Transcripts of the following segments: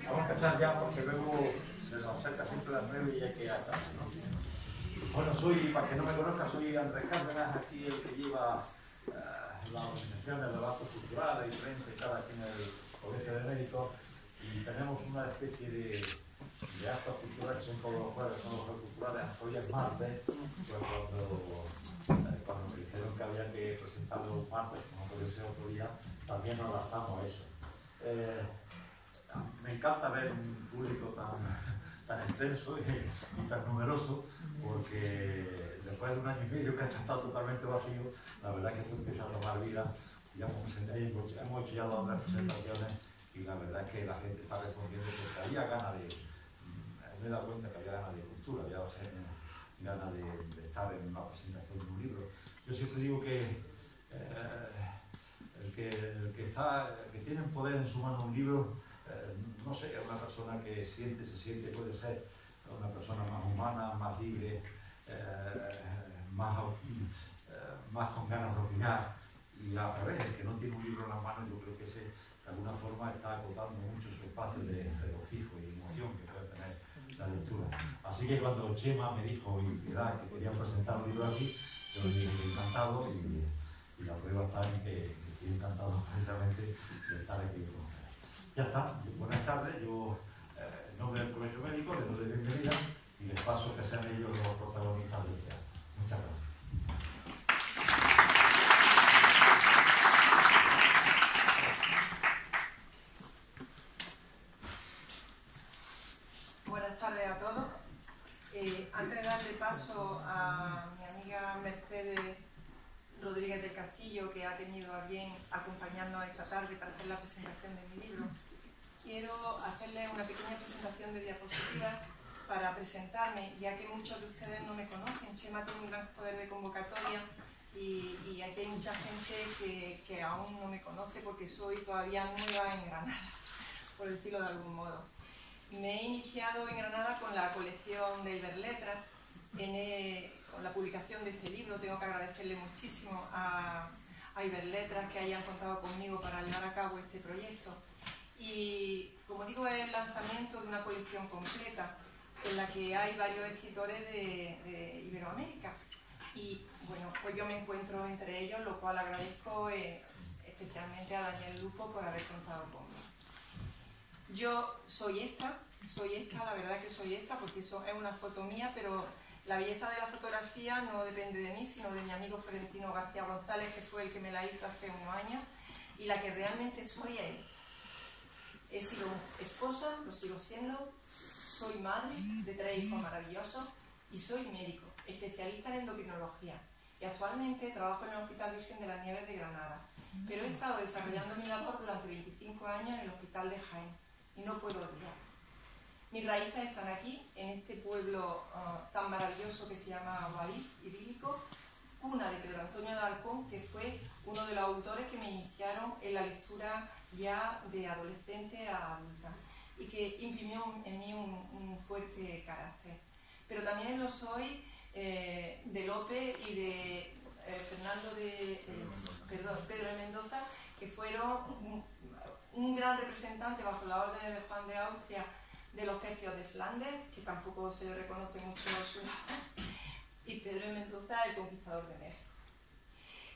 Vamos a empezar ya porque luego se nos acerca siempre las 9 y hay que acabar, ¿no? Bueno, para que no me conozca, soy Andrés Cárdenas, aquí el que lleva la organización de debates culturales y prensa y tal aquí en el Colegio de Médicos, y tenemos una especie de actos culturales que son todos los jueves, son los jueves culturales. Hoy es martes, pues cuando me dijeron que había que presentarlo los martes, como puede ser otro día, también nos adaptamos a eso. Me encanta ver un público tan extenso y tan numeroso, porque después de un año y medio que ha estado totalmente vacío, la verdad es que esto empieza a tomar vida. Ya hemos hecho ya 2 o 3 presentaciones y la verdad es que la gente está respondiendo porque había ganas me he dado cuenta que había ganas de cultura, había ganas de estar en una presentación de un libro. Yo siempre digo que el que tiene en poder en su mano un libro, no sé, es una persona que se siente, puede ser una persona más humana, más libre, más con ganas de opinar. Y al revés, el que no tiene un libro en las manos, yo creo que ese de alguna forma está acotando mucho su espacio de regocijo y emoción que puede tener la lectura. Así que cuando Chema me dijo y Piedad que quería presentar un libro aquí, yo le dije encantado, y la prueba está en que estoy encantado precisamente de estar aquí con ustedes. Ya está, buenas tardes, yo en nombre del Colegio Médico les doy bienvenida y les paso que sean ellos los protagonistas del teatro. Muchas gracias. Buenas tardes a todos. Antes de darle paso a mi amiga Mercedes Rodríguez del Castillo, que ha tenido a bien acompañarnos esta tarde para hacer la presentación de mi libro, quiero hacerles una pequeña presentación de diapositivas para presentarme, ya que muchos de ustedes no me conocen. Chema tiene un gran poder de convocatoria y aquí hay mucha gente que aún no me conoce porque soy todavía nueva en Granada, por decirlo de algún modo. Me he iniciado en Granada con la colección de Iberletras, con la publicación de este libro. Tengo que agradecerle muchísimo a Iberletras que hayan contado conmigo para llevar a cabo este proyecto. Y como digo, es el lanzamiento de una colección completa en la que hay varios escritores de Iberoamérica. Y bueno, pues yo me encuentro entre ellos, lo cual agradezco especialmente a Daniel Lupo por haber contado conmigo. Yo soy esta, la verdad que soy esta, porque eso es una foto mía, pero la belleza de la fotografía no depende de mí, sino de mi amigo Florentino García González, que fue el que me la hizo hace unos años, y la que realmente soy es esta. He sido esposa, lo sigo siendo, soy madre de 3 hijos maravillosos y soy médico, especialista en endocrinología. Y actualmente trabajo en el Hospital Virgen de las Nieves de Granada, pero he estado desarrollando mi labor durante 25 años en el Hospital de Jaén. Y no puedo olvidar. Mis raíces están aquí, en este pueblo tan maravilloso que se llama Guadix, idílico, cuna de Pedro Antonio de Alarcón, que fue uno de los autores que me iniciaron en la lectura ya de adolescente a adulta y que imprimió en mí un fuerte carácter. Pero también lo soy de Lope y de Pedro de Mendoza, que fueron un gran representante bajo las órdenes de Juan de Austria de los tercios de Flandes, que tampoco se le reconoce mucho su edad, y Pedro de Mendoza, el conquistador de México.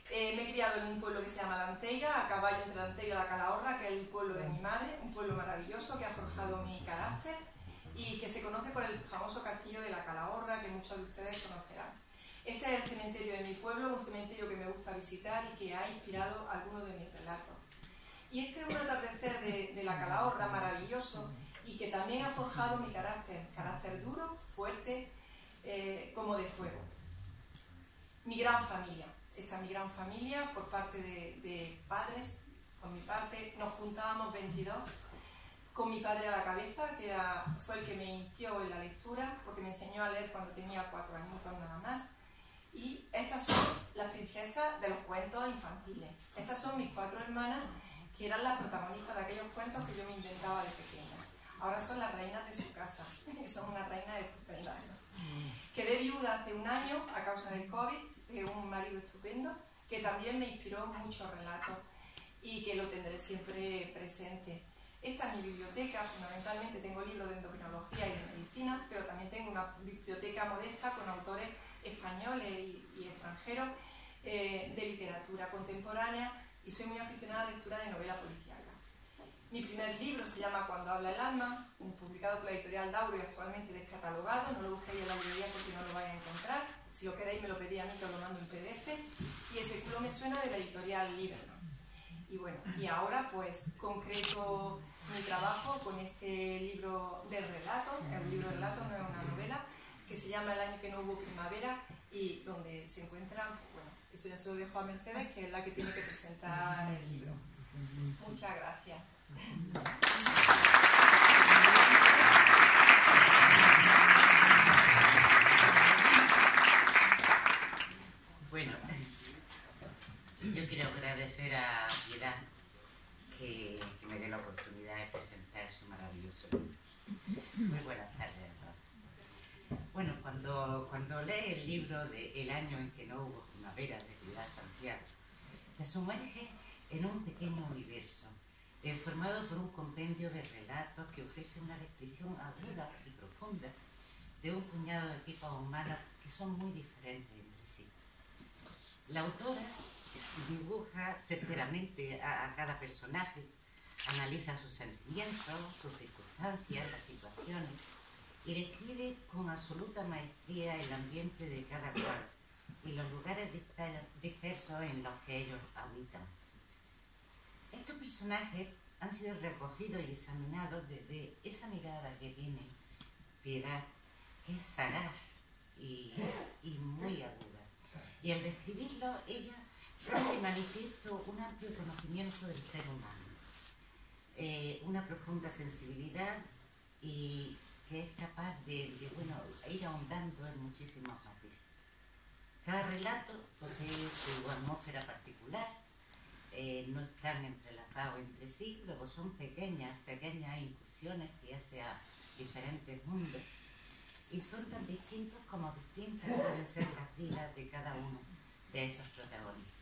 Me he criado en un pueblo que se llama La Anteiga, a caballo entre La Anteiga y La Calahorra, que es el pueblo de mi madre, un pueblo maravilloso que ha forjado mi carácter y que se conoce por el famoso castillo de La Calahorra, que muchos de ustedes conocerán. Este es el cementerio de mi pueblo, un cementerio que me gusta visitar y que ha inspirado algunos de mis relatos. Y este es un atardecer de La Calahorra maravilloso y que también ha forjado mi carácter duro, fuerte, como de fuego. Mi gran familia, esta es mi gran familia por parte de padres, por mi parte nos juntábamos 22, con mi padre a la cabeza, que fue el que me inició en la lectura, porque me enseñó a leer cuando tenía 4 añitos nada más. Y estas son las princesas de los cuentos infantiles. Estas son mis 4 hermanas, que eran las protagonistas de aquellos cuentos que yo me inventaba de pequeña. Ahora son las reinas de su casa, y son unas reinas estupendas, ¿no? Quedé viuda hace un año a causa del COVID, de un marido estupendo, que también me inspiró muchos relatos y que lo tendré siempre presente. Esta es mi biblioteca, fundamentalmente tengo libros de endocrinología y de medicina, pero también tengo una biblioteca modesta con autores españoles y extranjeros de literatura contemporánea, y soy muy aficionada a la lectura de novela policíaca. Mi primer libro se llama Cuando habla el alma, publicado por la editorial Dauro y actualmente descatalogado. No lo busquéis en la librería porque no lo vais a encontrar. Si lo queréis me lo pedís a mí, que os lo mando en PDF. Y Ese culo me suena, de la editorial Liberman. Y bueno, y ahora pues concreto mi trabajo con este libro de relatos. Es un libro de relatos, no es una novela, que se llama El año que no hubo primavera, y donde se encuentran, bueno, eso ya se lo dejo a Mercedes, que es la que tiene que presentar el libro. Muchas gracias. Bueno, yo quiero agradecer a Piedad que me dé la oportunidad de presentar su maravilloso libro. Muy buenas tardes a todos. Bueno, cuando lees el libro de El año en que no hubo primavera, de Piedad Santiago, te sumerges en un pequeño universo formado por un compendio de relatos que ofrece una descripción aguda y profunda de un puñado de tipos humanos que son muy diferentes entre sí. La autora dibuja certeramente a cada personaje, analiza sus sentimientos, sus circunstancias, las situaciones, y describe con absoluta maestría el ambiente de cada cual y los lugares dispersos en los que ellos habitan. Estos personajes han sido recogidos y examinados desde esa mirada que tiene Piedad, que es sagaz y muy aguda. Y al describirlo, ella pone de manifiesto un amplio conocimiento del ser humano, una profunda sensibilidad, y que es capaz de ir ahondando en muchísimos matices. Cada relato posee su atmósfera particular, no están entrelazados entre sí, luego son pequeñas incursiones que hace a diferentes mundos, y son tan distintos como distintas pueden ser las vidas de cada uno de esos protagonistas.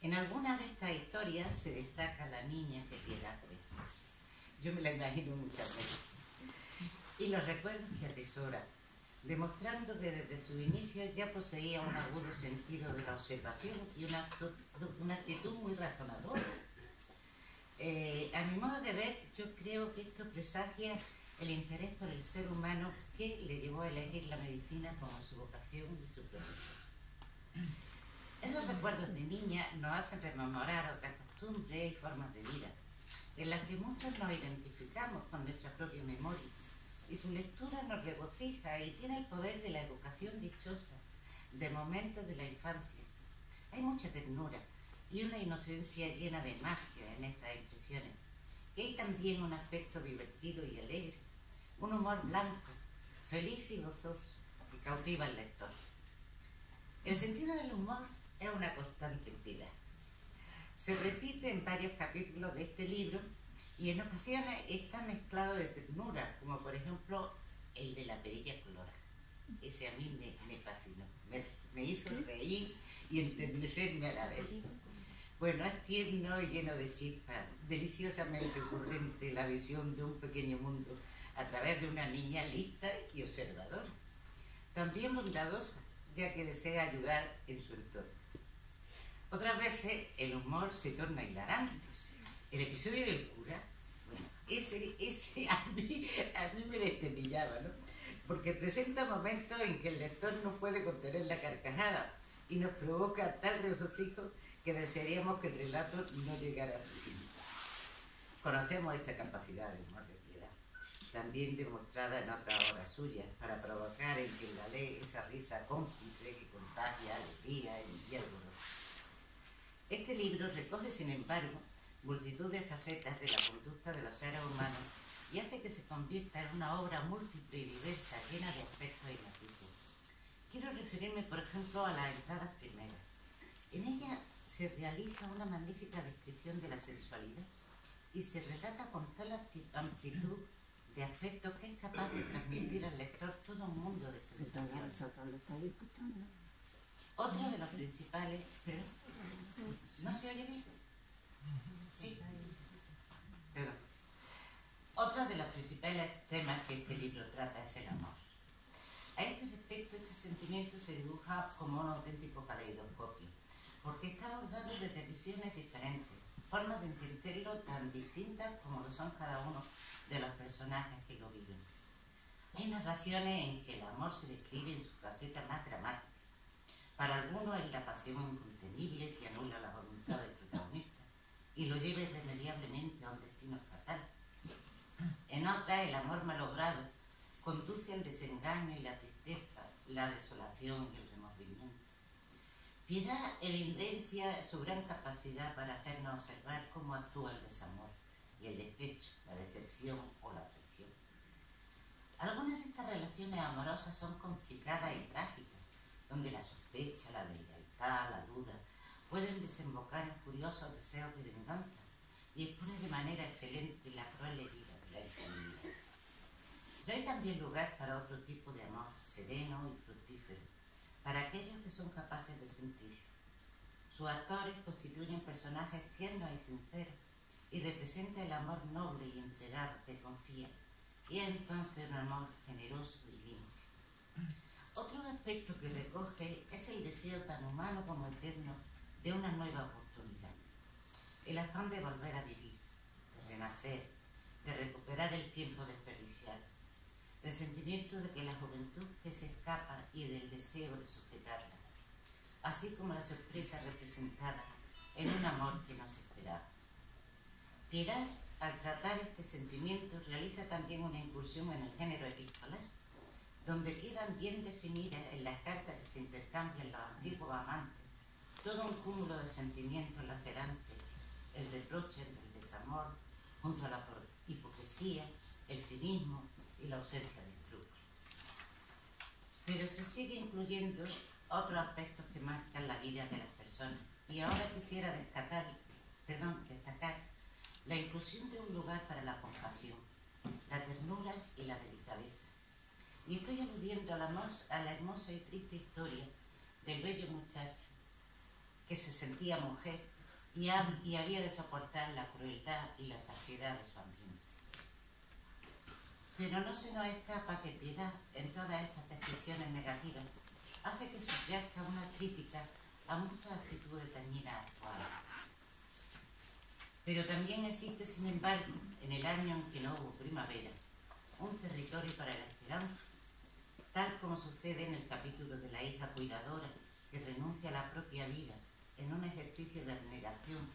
En algunas de estas historias se destaca la niña que Piedad fue. Yo me la imagino muchas veces. Y los recuerdos que atesora, demostrando que desde su inicio ya poseía un agudo sentido de la observación y una actitud muy razonadora. A mi modo de ver, yo creo que esto presagia el interés por el ser humano que le llevó a elegir la medicina como su vocación y su profesión. Esos recuerdos de niña nos hacen rememorar otras costumbres y formas de vida, en las que muchos nos identificamos con nuestra propia memoria, y su lectura nos regocija y tiene el poder de la evocación dichosa de momentos de la infancia. Hay mucha ternura y una inocencia llena de magia en estas impresiones. Y hay también un aspecto divertido y alegre, un humor blanco, feliz y gozoso, que cautiva al lector. El sentido del humor es una constante en Piedad. Se repite en varios capítulos de este libro, y en ocasiones está mezclado de ternura, como por ejemplo el de la perilla colorada. Ese a mí me fascinó, me hizo reír y enternecerme a la vez. Bueno, es tierno y lleno de chispas, deliciosamente ocurrente la visión de un pequeño mundo a través de una niña lista y observadora. También bondadosa, ya que desea ayudar en su entorno. Otras veces el humor se torna hilarante. El episodio del cura, bueno, ese a mí me desternillaba, ¿no? Porque presenta momentos en que el lector no puede contener la carcajada y nos provoca tal regocijo que desearíamos que el relato no llegara a su fin. Conocemos esta capacidad de humor de Piedad, también demostrada en otras obras suyas, para provocar en quien la lee esa risa cómplice que contagia alegría y alborozo. Este libro recoge, sin embargo, multitud de facetas de la conducta de los seres humanos y hace que se convierta en una obra múltiple y diversa, llena de aspectos y matices. Quiero referirme, por ejemplo, a las entradas primeras. En ella se realiza una magnífica descripción de la sensualidad y se relata con tal amplitud de aspectos que es capaz de transmitir al lector todo un mundo de sensaciones. Otro de los principales... ¿Perdón? ¿No se oye bien? Sí. temas que este libro trata es el amor. A este respecto, este sentimiento se dibuja como un auténtico caleidoscopio, porque está abordado desde visiones diferentes, formas de entenderlo tan distintas como lo son cada uno de los personajes que lo viven. Hay narraciones en que el amor se describe en su faceta más dramática. Para algunos es la pasión incontenible que anula la voluntad del protagonista y lo lleva irremediablemente a un destino fatal. En otras, el amor malogrado conduce al desengaño y la tristeza, la desolación y el remordimiento. Piedad evidencia su gran capacidad para hacernos observar cómo actúa el desamor y el despecho, la decepción o la traición. Algunas de estas relaciones amorosas son complicadas y trágicas, donde la sospecha, la deslealtad, la duda pueden desembocar en furiosos deseos de venganza y expone de manera excelente la cruel herida de la infidelidad. Pero hay también lugar para otro tipo de amor, sereno y fructífero, para aquellos que son capaces de sentir. Sus actores constituyen personajes tiernos y sinceros y representan el amor noble y entregado que confía, y es entonces un amor generoso y limpio. Otro aspecto que recoge es el deseo tan humano como eterno de una nueva oportunidad, el afán de volver a vivir, de renacer, de recuperar el tiempo desperdiciado, el sentimiento de que la juventud que se escapa y del deseo de sujetarla, así como la sorpresa representada en un amor que no se esperaba. Piedad, al tratar este sentimiento, realiza también una incursión en el género epistolar, donde quedan bien definidas en las cartas que se intercambian los antiguos amantes todo un cúmulo de sentimientos lacerantes, el reproche del desamor, junto a la hipocresía, el cinismo y la ausencia de escrúpulos. Pero se sigue incluyendo otros aspectos que marcan la vida de las personas, y ahora quisiera destacar la inclusión de un lugar para la compasión, la ternura y la delicadeza. Y estoy aludiendo a la hermosa y triste historia del bello muchacho que se sentía mujer y había de soportar la crueldad y la saciedad de su ambiente. Pero no se nos escapa que Piedad, en todas estas descripciones negativas, hace que subyacta una crítica a muchas actitudes dañinas actuales. Pero también existe, sin embargo, en el año en que no hubo primavera, un territorio para la esperanza, tal como sucede en el capítulo de la hija cuidadora que renuncia a la propia vida en un ejercicio de abnegación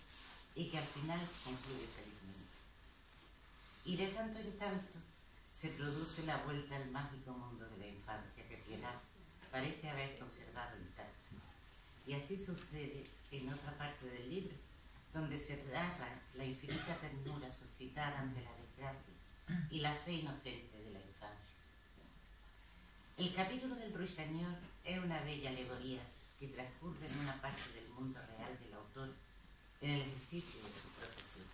y que al final concluye felizmente. Y de tanto en tanto se produce la vuelta al mágico mundo de la infancia que Piedad parece haber conservado intacto. Y así sucede en otra parte del libro, donde se narra la infinita ternura suscitada ante la desgracia y la fe inocente de la infancia. El capítulo del Ruiseñor es una bella alegoría que transcurre en una parte del mundo real del autor en el ejercicio de su profesión.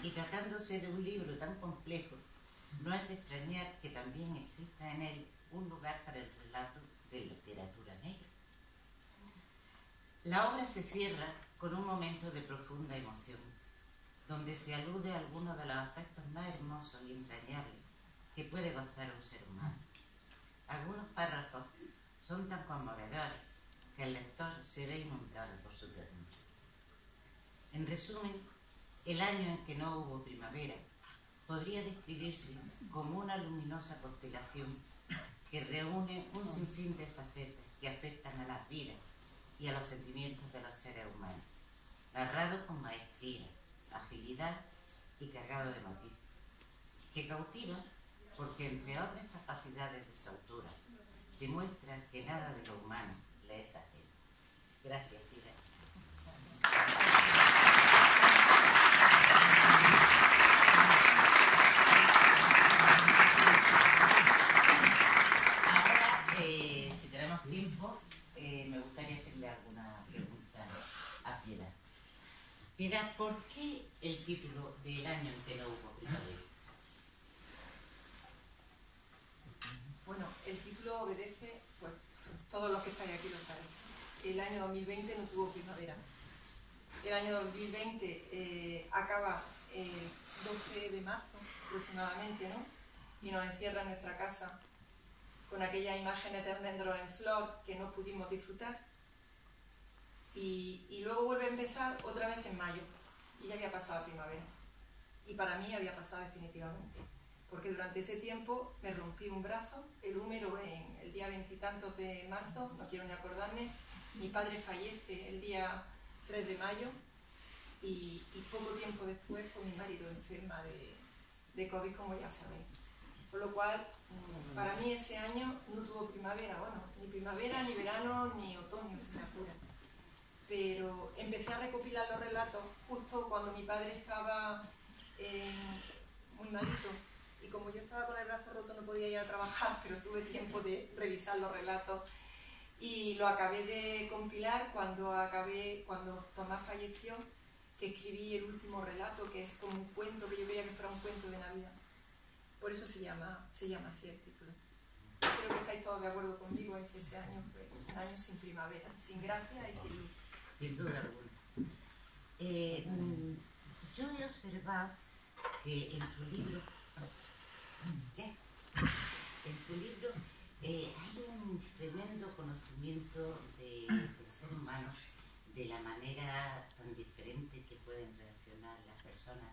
Y tratándose de un libro tan complejo, no es de extrañar que también exista en él un lugar para el relato de literatura negra. La obra se cierra con un momento de profunda emoción, donde se alude a algunos de los afectos más hermosos y entrañables que puede gozar un ser humano. Algunos párrafos son tan conmovedores que el lector se ve inundado por su ternura. En resumen, el año en que no hubo primavera podría describirse como una luminosa constelación que reúne un sinfín de facetas que afectan a las vidas y a los sentimientos de los seres humanos, narrado con maestría, agilidad y cargado de matices, que cautiva porque, entre otras capacidades de su autora, demuestra que nada de lo humano le es ajeno. Gracias, Piedad. Ahora, si tenemos tiempo, me gustaría hacerle alguna pregunta a Piedad. Piedad, ¿por qué el título del año en que no hubo primavera? Bueno, el título obedece, pues todos los que estáis aquí lo saben. El año 2020 no tuvo primavera. El año 2020 acaba el 12 de marzo aproximadamente, ¿no? y nos encierra en nuestra casa con aquellas imágenes de almendros en flor que no pudimos disfrutar. Y luego vuelve a empezar otra vez en mayo, y ya había pasado la primavera. Y para mí había pasado definitivamente, porque durante ese tiempo me rompí un brazo, el húmero, en el día 20 y tantos de marzo, no quiero ni acordarme. Mi padre fallece el día 3 de mayo, y poco tiempo después pues, mi marido enferma de COVID, como ya sabéis. Por lo cual, para mí ese año no tuvo primavera, bueno, ni primavera, ni verano, ni otoño, si me apura. Pero empecé a recopilar los relatos justo cuando mi padre estaba muy malito, y como yo estaba con el brazo roto no podía ir a trabajar, pero tuve tiempo de revisar los relatos y lo acabé de compilar cuando Tomás falleció, que escribí el último relato, que es como un cuento, que yo quería que fuera un cuento de Navidad. Por eso se llama así el título. Creo que estáis todos de acuerdo conmigo en que ese año fue un año sin primavera, sin gracia y sin luz. Sin duda alguna. Yo he observado que en tu libro, hay un tremendo conocimiento del ser humano, de la manera tan diferente que pueden reaccionar las personas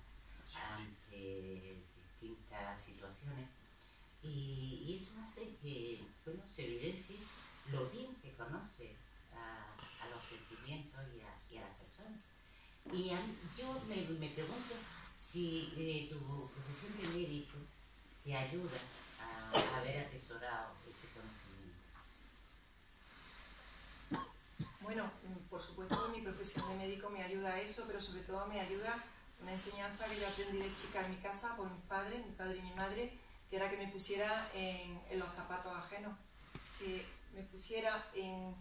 ante distintas situaciones, y eso hace que se evidencie lo bien que conoce a los sentimientos y a las personas. Y yo me pregunto si tu profesión de médico te ayuda a haber atesorado ese conocimiento. Bueno, por supuesto mi profesión de médico me ayuda a eso, pero sobre todo me ayuda una enseñanza que yo aprendí de chica en mi casa por mi padre y mi madre, que era que me pusiera en los zapatos ajenos, que me pusiera en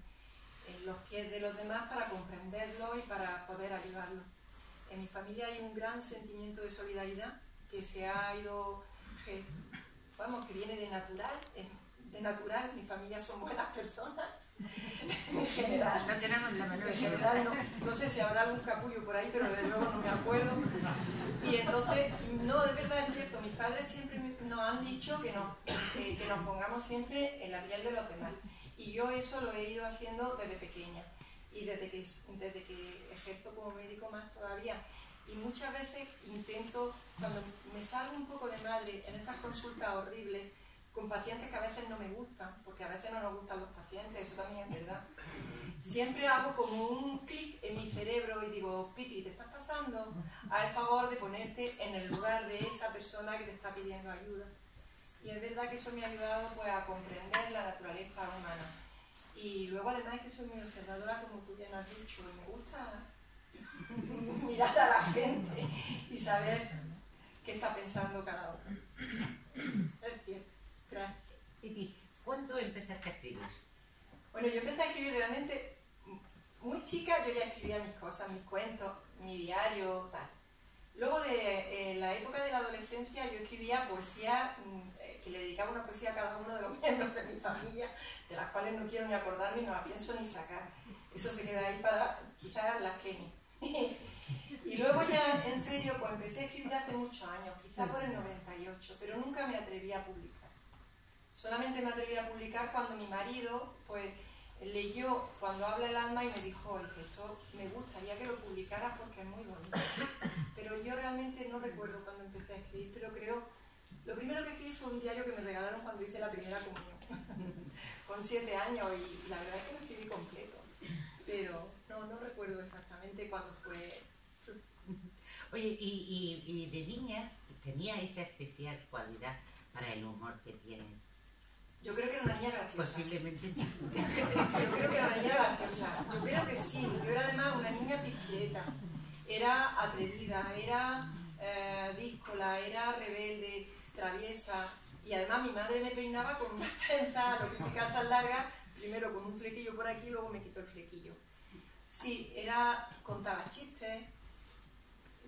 los pies de los demás para comprenderlos y para poder ayudarlos. En mi familia hay un gran sentimiento de solidaridad que se ha ido, que viene de natural. Mi familia son buenas personas, en general. No tenemos la menor en general no sé si habrá algún capullo por ahí, pero desde luego no me acuerdo. Y entonces, no, de verdad es cierto, mis padres siempre nos han dicho que nos pongamos siempre en la piel de los demás. Y yo eso lo he ido haciendo desde pequeña, y desde que ejerzo como médico más todavía. Y muchas veces intento, cuando me salgo un poco de madre en esas consultas horribles, con pacientes que a veces no me gustan, porque a veces no nos gustan los pacientes, eso también es verdad, siempre hago como un clic en mi cerebro y digo, Piti, ¿te estás pasando? Haz el favor de ponerte en el lugar de esa persona que te está pidiendo ayuda. Y es verdad que eso me ha ayudado pues, a comprender la naturaleza humana. Y luego además es que soy muy observadora, como tú bien has dicho, y me gusta mirar a la gente y saber qué está pensando cada uno. Es cierto. Gracias. ¿Y cuándo empezaste a escribir? Bueno, yo empecé a escribir realmente muy chica, yo ya escribía mis cosas, mis cuentos, mi diario, tal. Luego de la época de la adolescencia yo escribía poesía, que le dedicaba una poesía a cada uno de los miembros de mi familia, de las cuales no quiero ni acordarme y no la pienso ni sacar. Eso se queda ahí para quizás las queme. Y luego ya en serio pues empecé a escribir hace muchos años, quizás por el 98, pero nunca me atreví a publicar. Solamente me atreví a publicar cuando mi marido pues leyó Cuando habla el alma y me dijo, esto me gustaría que lo publicaras porque es muy bonito. Pero yo realmente no recuerdo cuando empecé a escribir, pero creo, lo primero que escribí fue un diario que me regalaron cuando hice la primera comunión, con 7 años, y la verdad es que lo escribí completo, pero no recuerdo exactamente cuándo fue. Oye, y de niña tenía esa especial cualidad para el humor que tiene. Yo creo que era una niña graciosa. Posiblemente sí. Yo creo que era una niña graciosa. Yo creo que sí. Yo era además una niña pizquileta. Era atrevida, era díscola, era rebelde, traviesa. Y además mi madre me peinaba con unas trenzas, lo que calzas largas, primero con un flequillo por aquí, luego me quitó el flequillo. Sí, contaba chistes.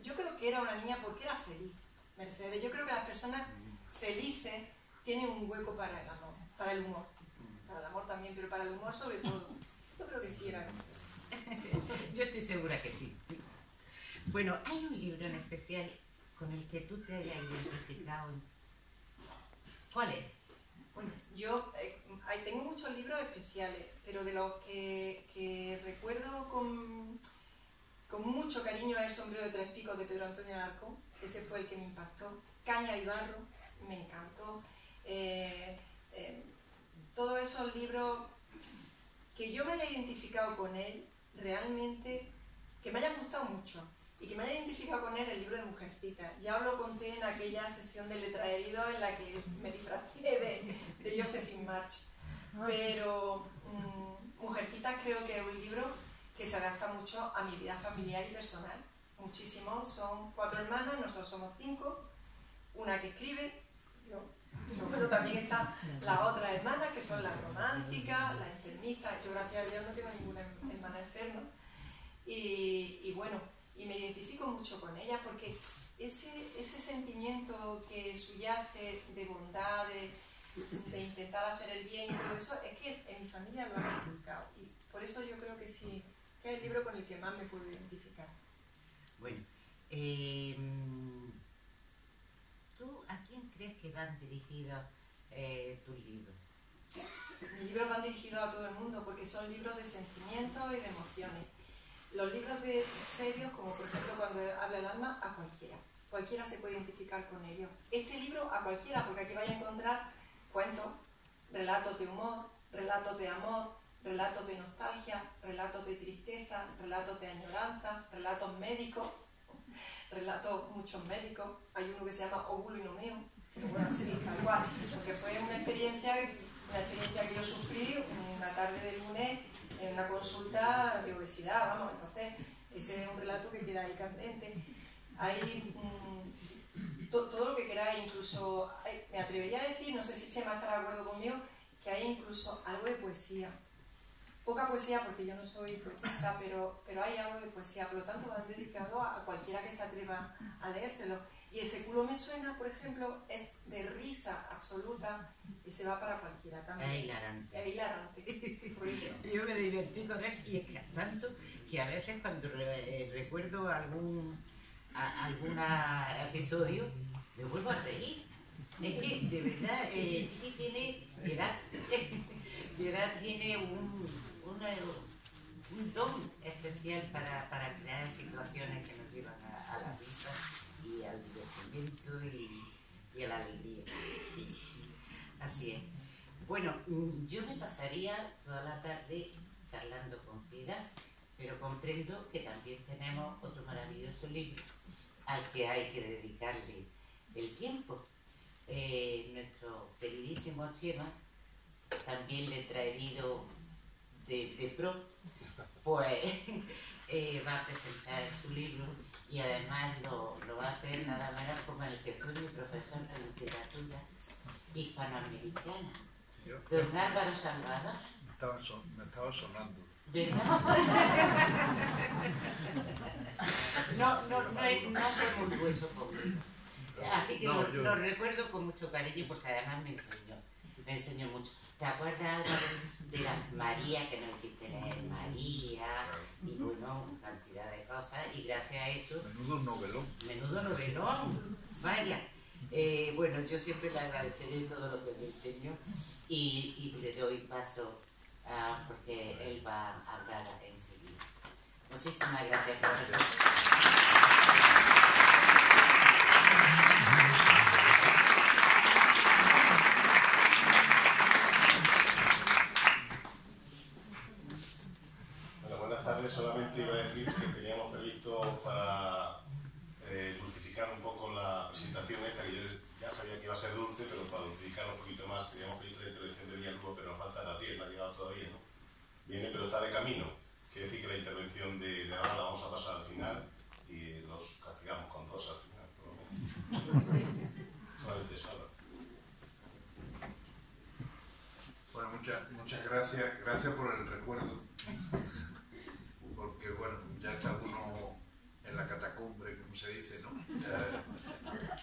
Yo creo que era una niña porque era feliz, Mercedes. Yo creo que las personas felices tienen un hueco para el amor, para el humor. Para el amor también, pero para el humor sobre todo. Yo creo que sí era graciosa. Yo estoy segura que sí. Bueno, hay un libro en especial con el que tú te hayas identificado ¿Cuál es? Bueno, yo tengo muchos libros especiales, pero de los que recuerdo con mucho cariño es El sombrero de tres picos de Pedro Antonio Alarcón. Ese fue el que me impactó. Caña y barro, me encantó. Todos esos libros que yo me haya identificado con él, realmente, que me hayan gustado mucho y que me haya identificado con él, el libro de Mujercitas. Ya os lo conté en aquella sesión de Letraerido en la que me disfracé de Josephine March. Pero Mujercitas creo que es un libro que se adapta mucho a mi vida familiar y personal. Muchísimo. Son 4 hermanas, nosotros somos 5. Una que escribe, yo. Pero bueno, también están las otras hermanas, que son las románticas, las enfermizas. Yo, gracias a Dios, no tengo ninguna hermana enferma. Y bueno, y me identifico mucho con ella porque ese sentimiento que subyace de bondad, de intentar hacer el bien y todo eso, es que en mi familia lo han inculcado. Y por eso yo creo que sí, que es el libro con el que más me puedo identificar. Bueno, ¿tú a quién crees que van dirigidos tus libros? Mis libros van dirigidos a todo el mundo porque son libros de sentimientos y de emociones. Los libros de serios, como por ejemplo Cuando habla el alma, a cualquiera. Cualquiera se puede identificar con ellos. Este libro a cualquiera, porque aquí vais a encontrar cuentos, relatos de humor, relatos de amor, relatos de nostalgia, relatos de tristeza, relatos de añoranza, relatos médicos, muchos médicos. Hay uno que se llama Óvulo y Nomeo, pero bueno, así, tal cual, porque fue una experiencia que yo sufrí una tarde de lunes en una consulta de obesidad, vamos, entonces ese es un relato que queda ahí candente. Hay todo lo que queráis, incluso, me atrevería a decir, no sé si Chema estará de acuerdo conmigo, que hay incluso algo de poesía. Poca poesía porque yo no soy poetisa, pero hay algo de poesía, por lo tanto van dedicados a cualquiera que se atreva a leérselo. Y Ese culo me suena, por ejemplo, es de risa absoluta y se va para cualquiera también. Es hilarante. Es hilarante, por eso. Yo me divertí con él y es que tanto que a veces cuando recuerdo algún episodio me vuelvo a reír. Es que de verdad Titi tiene Gerard tiene un don especial para crear situaciones que nos llevan a la risa y al divertimiento y a la alegría. Sí. Así es. Bueno, yo me pasaría toda la tarde charlando con Piedad, pero comprendo que también tenemos otro maravilloso libro al que hay que dedicarle el tiempo. Nuestro queridísimo Chema también le he traído de pro, pues va a presentar su libro y además lo va a hacer nada menos como el que fue mi profesor de literatura hispanoamericana, don Álvaro Salvador. Me estaba sonando. ¿Verdad? No fue muy hueso conmigo. Así que lo recuerdo con mucho cariño porque además me enseñó mucho. ¿Te acuerdas, Álvaro, de la María que nos hiciste leer? María, y bueno, cantidad de cosas, y gracias a eso... Menudo novelón. Menudo novelón, vaya. Bueno, yo siempre le agradeceré todo lo que me enseñó y le doy paso porque él va a hablar enseguida. Muchísimas gracias, profesor. Solamente iba a decir que teníamos previsto para dulcificar un poco la presentación esta, que yo ya sabía que iba a ser dulce, pero para dulcificarlo un poquito más teníamos previsto la intervención de Villalba, pero nos falta Gabriel, no ha llegado todavía, ¿no? Viene, pero está de camino. Quiere decir que la intervención de ahora la vamos a pasar al final y los castigamos con dos al final, por lo menos. Solamente eso. Bueno, muchas gracias. Gracias por el recuerdo. Porque bueno, ya está uno en la catacumbre, como se dice, ¿no?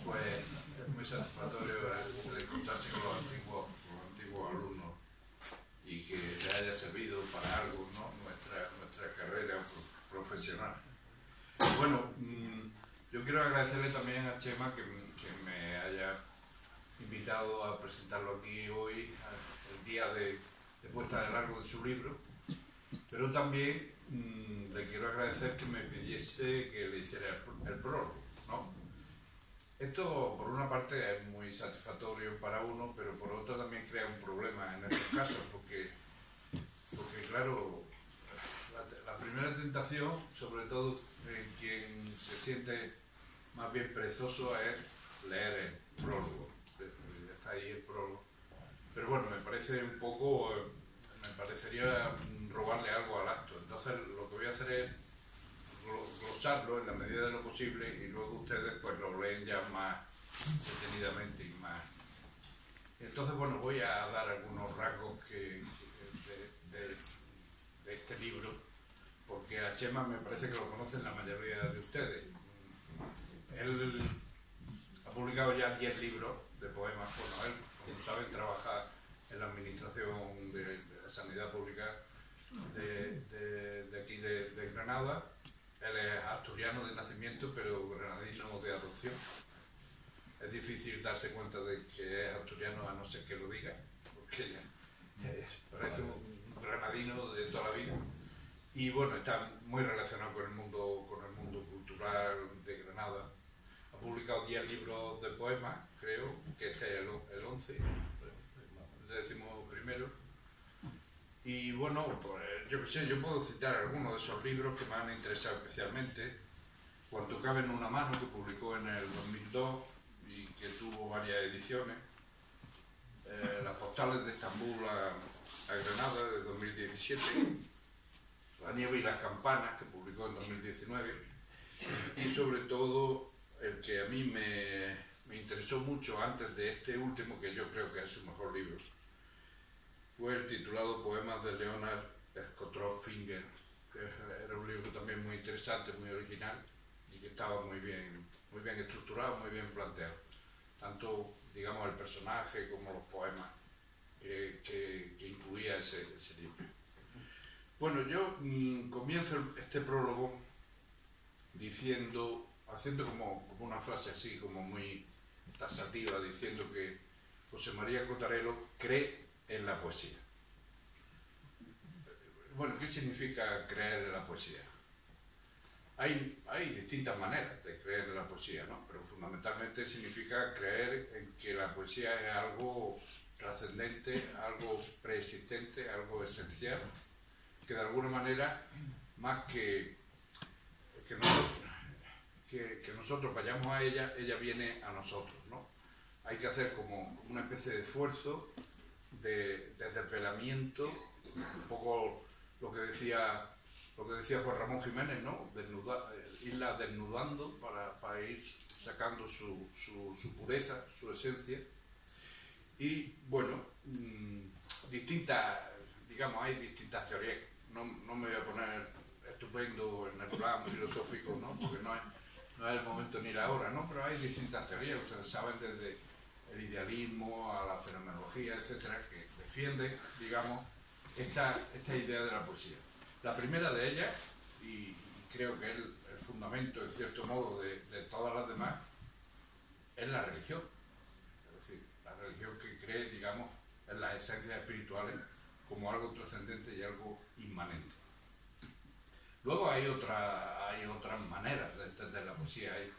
Pues es muy satisfactorio el encontrarse con los antiguos alumnos y que le haya servido para algo, ¿no? Nuestra carrera profesional. Bueno, yo quiero agradecerle también a Chema que me haya invitado a presentar presentarlo aquí hoy, el día de puesta de largo de su libro, pero también le quiero agradecer que me pidiese que le hiciera el prólogo, ¿no? Esto, por una parte, es muy satisfactorio para uno, pero por otra también crea un problema en estos casos, porque claro, la primera tentación, sobre todo en quien se siente más bien perezoso, es leer el prólogo. Está ahí el prólogo. Pero bueno, me parece un poco, me parecería robarle algo al acto. Entonces lo que voy a hacer es glosarlo en la medida de lo posible y luego ustedes pues lo leen ya más detenidamente y más. Entonces, bueno, voy a dar algunos rasgos de este libro, porque a Chema me parece que lo conocen la mayoría de ustedes. Él ha publicado ya 10 libros de poemas. Bueno, él, como saben, trabaja en la administración de la sanidad pública de aquí de Granada. Él es asturiano de nacimiento, pero granadino de adopción. Es difícil darse cuenta de que es asturiano a no ser que lo diga, porque parece un granadino de toda la vida. Y bueno, está muy relacionado con el mundo cultural de Granada. Ha publicado 10 libros de poemas, creo, que este es el 11, el 11º. Y bueno, pues, yo qué sé, yo puedo citar algunos de esos libros que me han interesado especialmente. Cuanto cabe en una mano, que publicó en el 2002 y que tuvo varias ediciones. Las postales de Estambul a Granada, de 2017. La nieve y las campanas, que publicó en 2019. Y sobre todo, el que a mí me interesó mucho antes de este último, que yo creo que es su mejor libro, fue el titulado Poemas de Leonard Scottrophinger, que era un libro también muy interesante, muy original y que estaba muy bien estructurado, muy bien planteado. Tanto, digamos, el personaje como los poemas que incluía ese libro. Bueno, yo comienzo este prólogo haciendo como una frase así, como muy taxativa, diciendo que José María Cottarello cree en la poesía. Bueno, ¿qué significa creer en la poesía? Hay distintas maneras de creer en la poesía, ¿no? Pero fundamentalmente significa creer en que la poesía es algo trascendente, algo preexistente, algo esencial, que de alguna manera, más que nosotros vayamos a ella, ella viene a nosotros, ¿no? Hay que hacer como una especie de esfuerzo de desvelamiento, un poco lo que decía Juan Ramón Jiménez, ¿no? Irla desnudando para ir sacando su pureza, su esencia. Y bueno, hay distintas teorías. No me voy a poner estupendo en el plan filosófico, ¿no? Porque no es el momento ni la hora, ¿no? Pero hay distintas teorías, ustedes saben, desde el idealismo a la fenomenología, etcétera, que defienden, digamos, esta idea de la poesía. La primera de ellas, y creo que es el fundamento, en cierto modo, de todas las demás, es la religión. Es decir, la religión que cree, digamos, en las esencias espirituales como algo trascendente y algo inmanente. Luego hay otras maneras de entender la poesía. Hay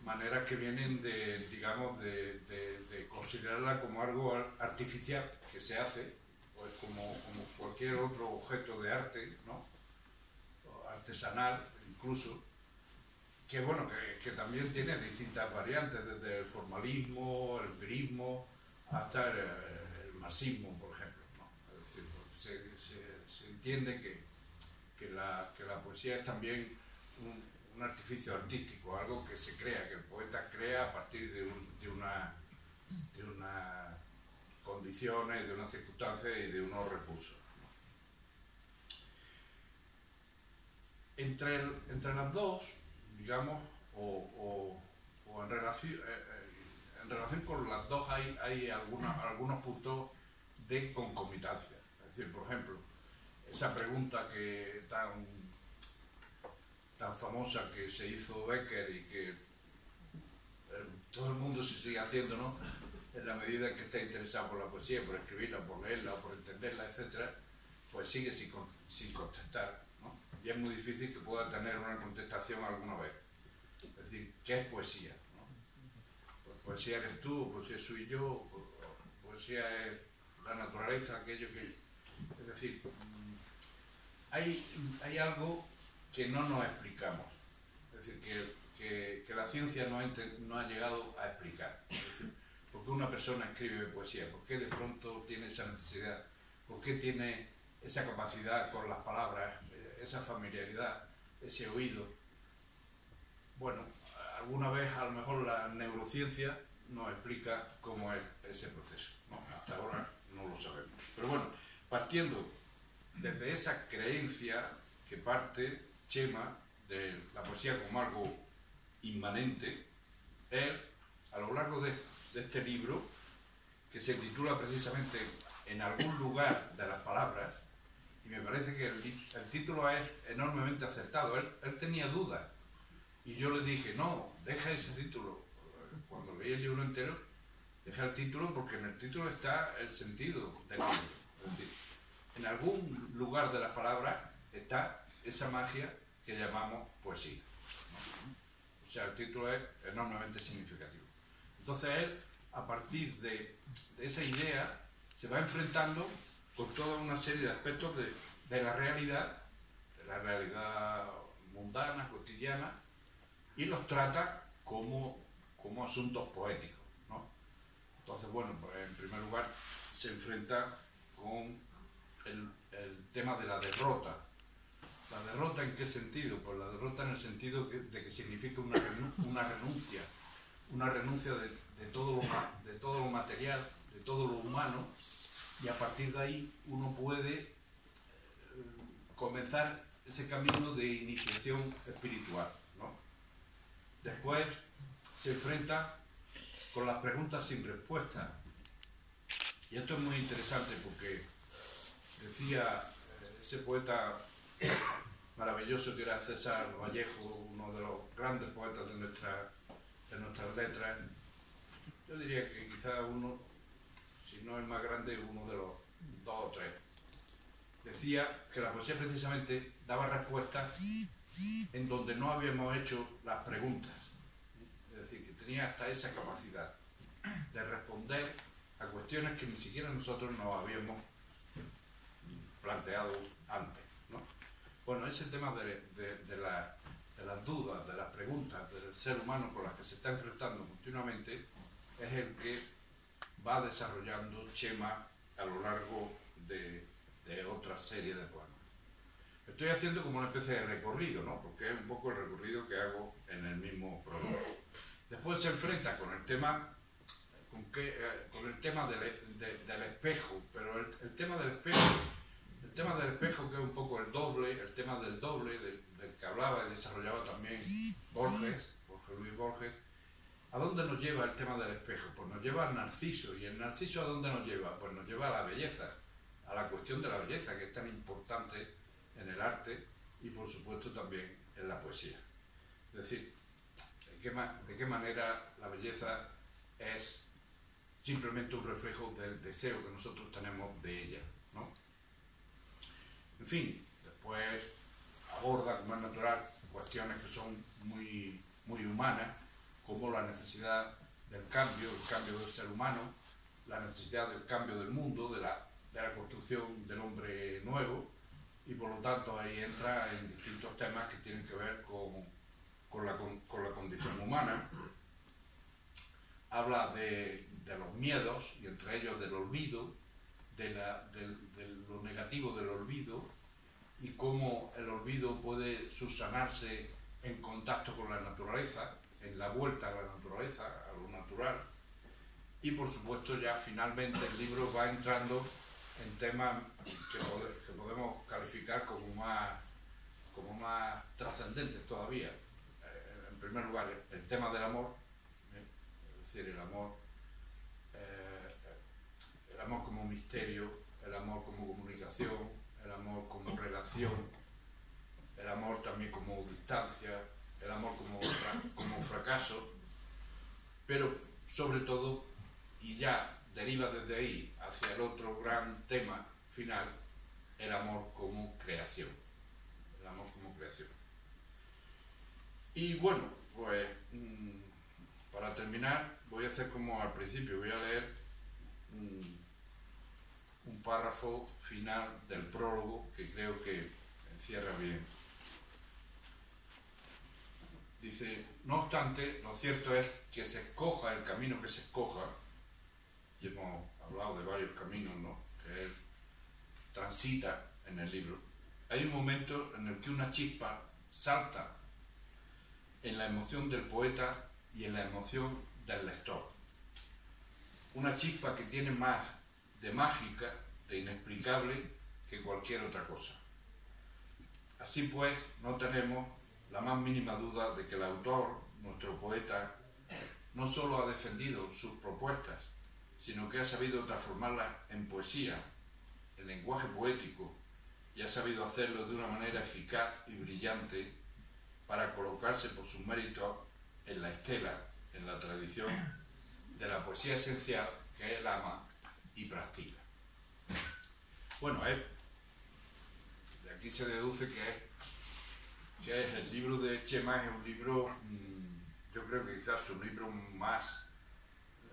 maneras que vienen de considerarla como algo artificial que se hace, pues como cualquier otro objeto de arte, ¿no? Artesanal incluso, que bueno, que también tiene distintas variantes, desde el formalismo, el empirismo, hasta el marxismo, por ejemplo, ¿no? Es decir, se entiende que la poesía es también un artificio artístico, algo que se crea, que el poeta crea a partir de unas condiciones, de unas circunstancias y de unos recursos. Entre las dos, digamos, o en relación con las dos hay algunos puntos de concomitancia. Es decir, por ejemplo, esa pregunta que tan famosa que se hizo Becker y que todo el mundo se sigue haciendo, ¿no? en la medida en que esté interesado por la poesía, por escribirla, por leerla o por entenderla, etc., pues sigue sin contestar, ¿no? Y es muy difícil que pueda tener una contestación alguna vez. Es decir, ¿qué es poesía? ¿No? Pues poesía eres tú, poesía soy yo, poesía es la naturaleza, aquello que... Es decir, hay algo que no nos explicamos. Es decir, que la ciencia no ha llegado a explicar. Es decir, ¿por qué una persona escribe poesía? ¿Por qué de pronto tiene esa necesidad? ¿Por qué tiene esa capacidad con las palabras, esa familiaridad, ese oído? Bueno, alguna vez a lo mejor la neurociencia nos explica cómo es ese proceso, ¿no? Hasta ahora no lo sabemos. Pero bueno, partiendo desde esa creencia que parte Chema de la poesía como algo inmanente, él, a lo largo de este libro, que se titula precisamente En algún lugar de las palabras, y me parece que el título es enormemente acertado. Él tenía dudas, y yo le dije, no, deja ese título. Cuando leí el libro entero, deja el título, porque en el título está el sentido del libro. Es decir, en algún lugar de las palabras está esa magia que llamamos poesía, ¿no? O sea, el título es enormemente significativo. Entonces él, a partir de esa idea, se va enfrentando con toda una serie de aspectos de la realidad mundana, cotidiana, y los trata como asuntos poéticos, ¿no? Entonces, bueno, pues en primer lugar se enfrenta con el tema de la derrota. ¿La derrota en qué sentido? Pues la derrota en el sentido de que significa una renuncia de todo lo material, de todo lo humano, y a partir de ahí uno puede comenzar ese camino de iniciación espiritual, ¿no? Después se enfrenta con las preguntas sin respuesta. Y esto es muy interesante porque decía ese poeta maravilloso que era César Vallejo, uno de los grandes poetas de nuestras letras. Yo diría que quizá uno, si no el más grande, uno de los dos o tres. Decía que la poesía precisamente daba respuestas en donde no habíamos hecho las preguntas. Es decir, que tenía hasta esa capacidad de responder a cuestiones que ni siquiera nosotros nos habíamos planteado antes, ¿no? Bueno, ese tema de las dudas, de las preguntas del ser humano con las que se está enfrentando continuamente es el que va desarrollando Chema a lo largo de otra serie de poemas. Estoy haciendo como una especie de recorrido, ¿no? Porque es un poco el recorrido que hago en el mismo programa. Después se enfrenta con el tema del espejo, pero el tema del espejo que es un poco el tema del doble del que hablaba y desarrollaba también Jorge Luis Borges. ¿A dónde nos lleva el tema del espejo? Pues nos lleva al Narciso. ¿Y el Narciso a dónde nos lleva? Pues nos lleva a la belleza, a la cuestión de la belleza, que es tan importante en el arte y por supuesto también en la poesía. Es decir, de qué manera la belleza es simplemente un reflejo del deseo que nosotros tenemos de ella, ¿no? En fin, después aborda, como es natural, cuestiones que son muy, muy humanas, como la necesidad del cambio, el cambio del ser humano, la necesidad del cambio del mundo, de la construcción del hombre nuevo, y por lo tanto ahí entra en distintos temas que tienen que ver con la condición humana. Habla de los miedos, y entre ellos del olvido, de lo negativo del olvido, y cómo el olvido puede subsanarse en contacto con la naturaleza, en la vuelta a la naturaleza, a lo natural. Y por supuesto ya finalmente el libro va entrando en temas que podemos calificar como más trascendentes todavía. En primer lugar, el tema del amor, es decir, el amor como misterio, el amor como comunicación, el amor como relación, el amor también como distancia, el amor como fracaso, pero sobre todo, y ya deriva desde ahí hacia el otro gran tema final, el amor como creación. El amor como creación. Y bueno, pues para terminar voy a hacer como al principio, voy a leer un párrafo final del prólogo que creo que encierra bien. Dice: no obstante, lo cierto es que se escoja el camino que se escoja, y hemos hablado de varios caminos, ¿no?, que él transita en el libro, hay un momento en el que una chispa salta en la emoción del poeta y en la emoción del lector. Una chispa que tiene más de mágica, de inexplicable, que cualquier otra cosa. Así pues, no tenemos la más mínima duda de que el autor, nuestro poeta, no solo ha defendido sus propuestas, sino que ha sabido transformarlas en poesía, en lenguaje poético, y ha sabido hacerlo de una manera eficaz y brillante para colocarse por sus méritos en la estela, en la tradición de la poesía esencial que él ama y practica. Bueno, de aquí se deduce que es el libro de Chema, es un libro, yo creo que quizás un libro más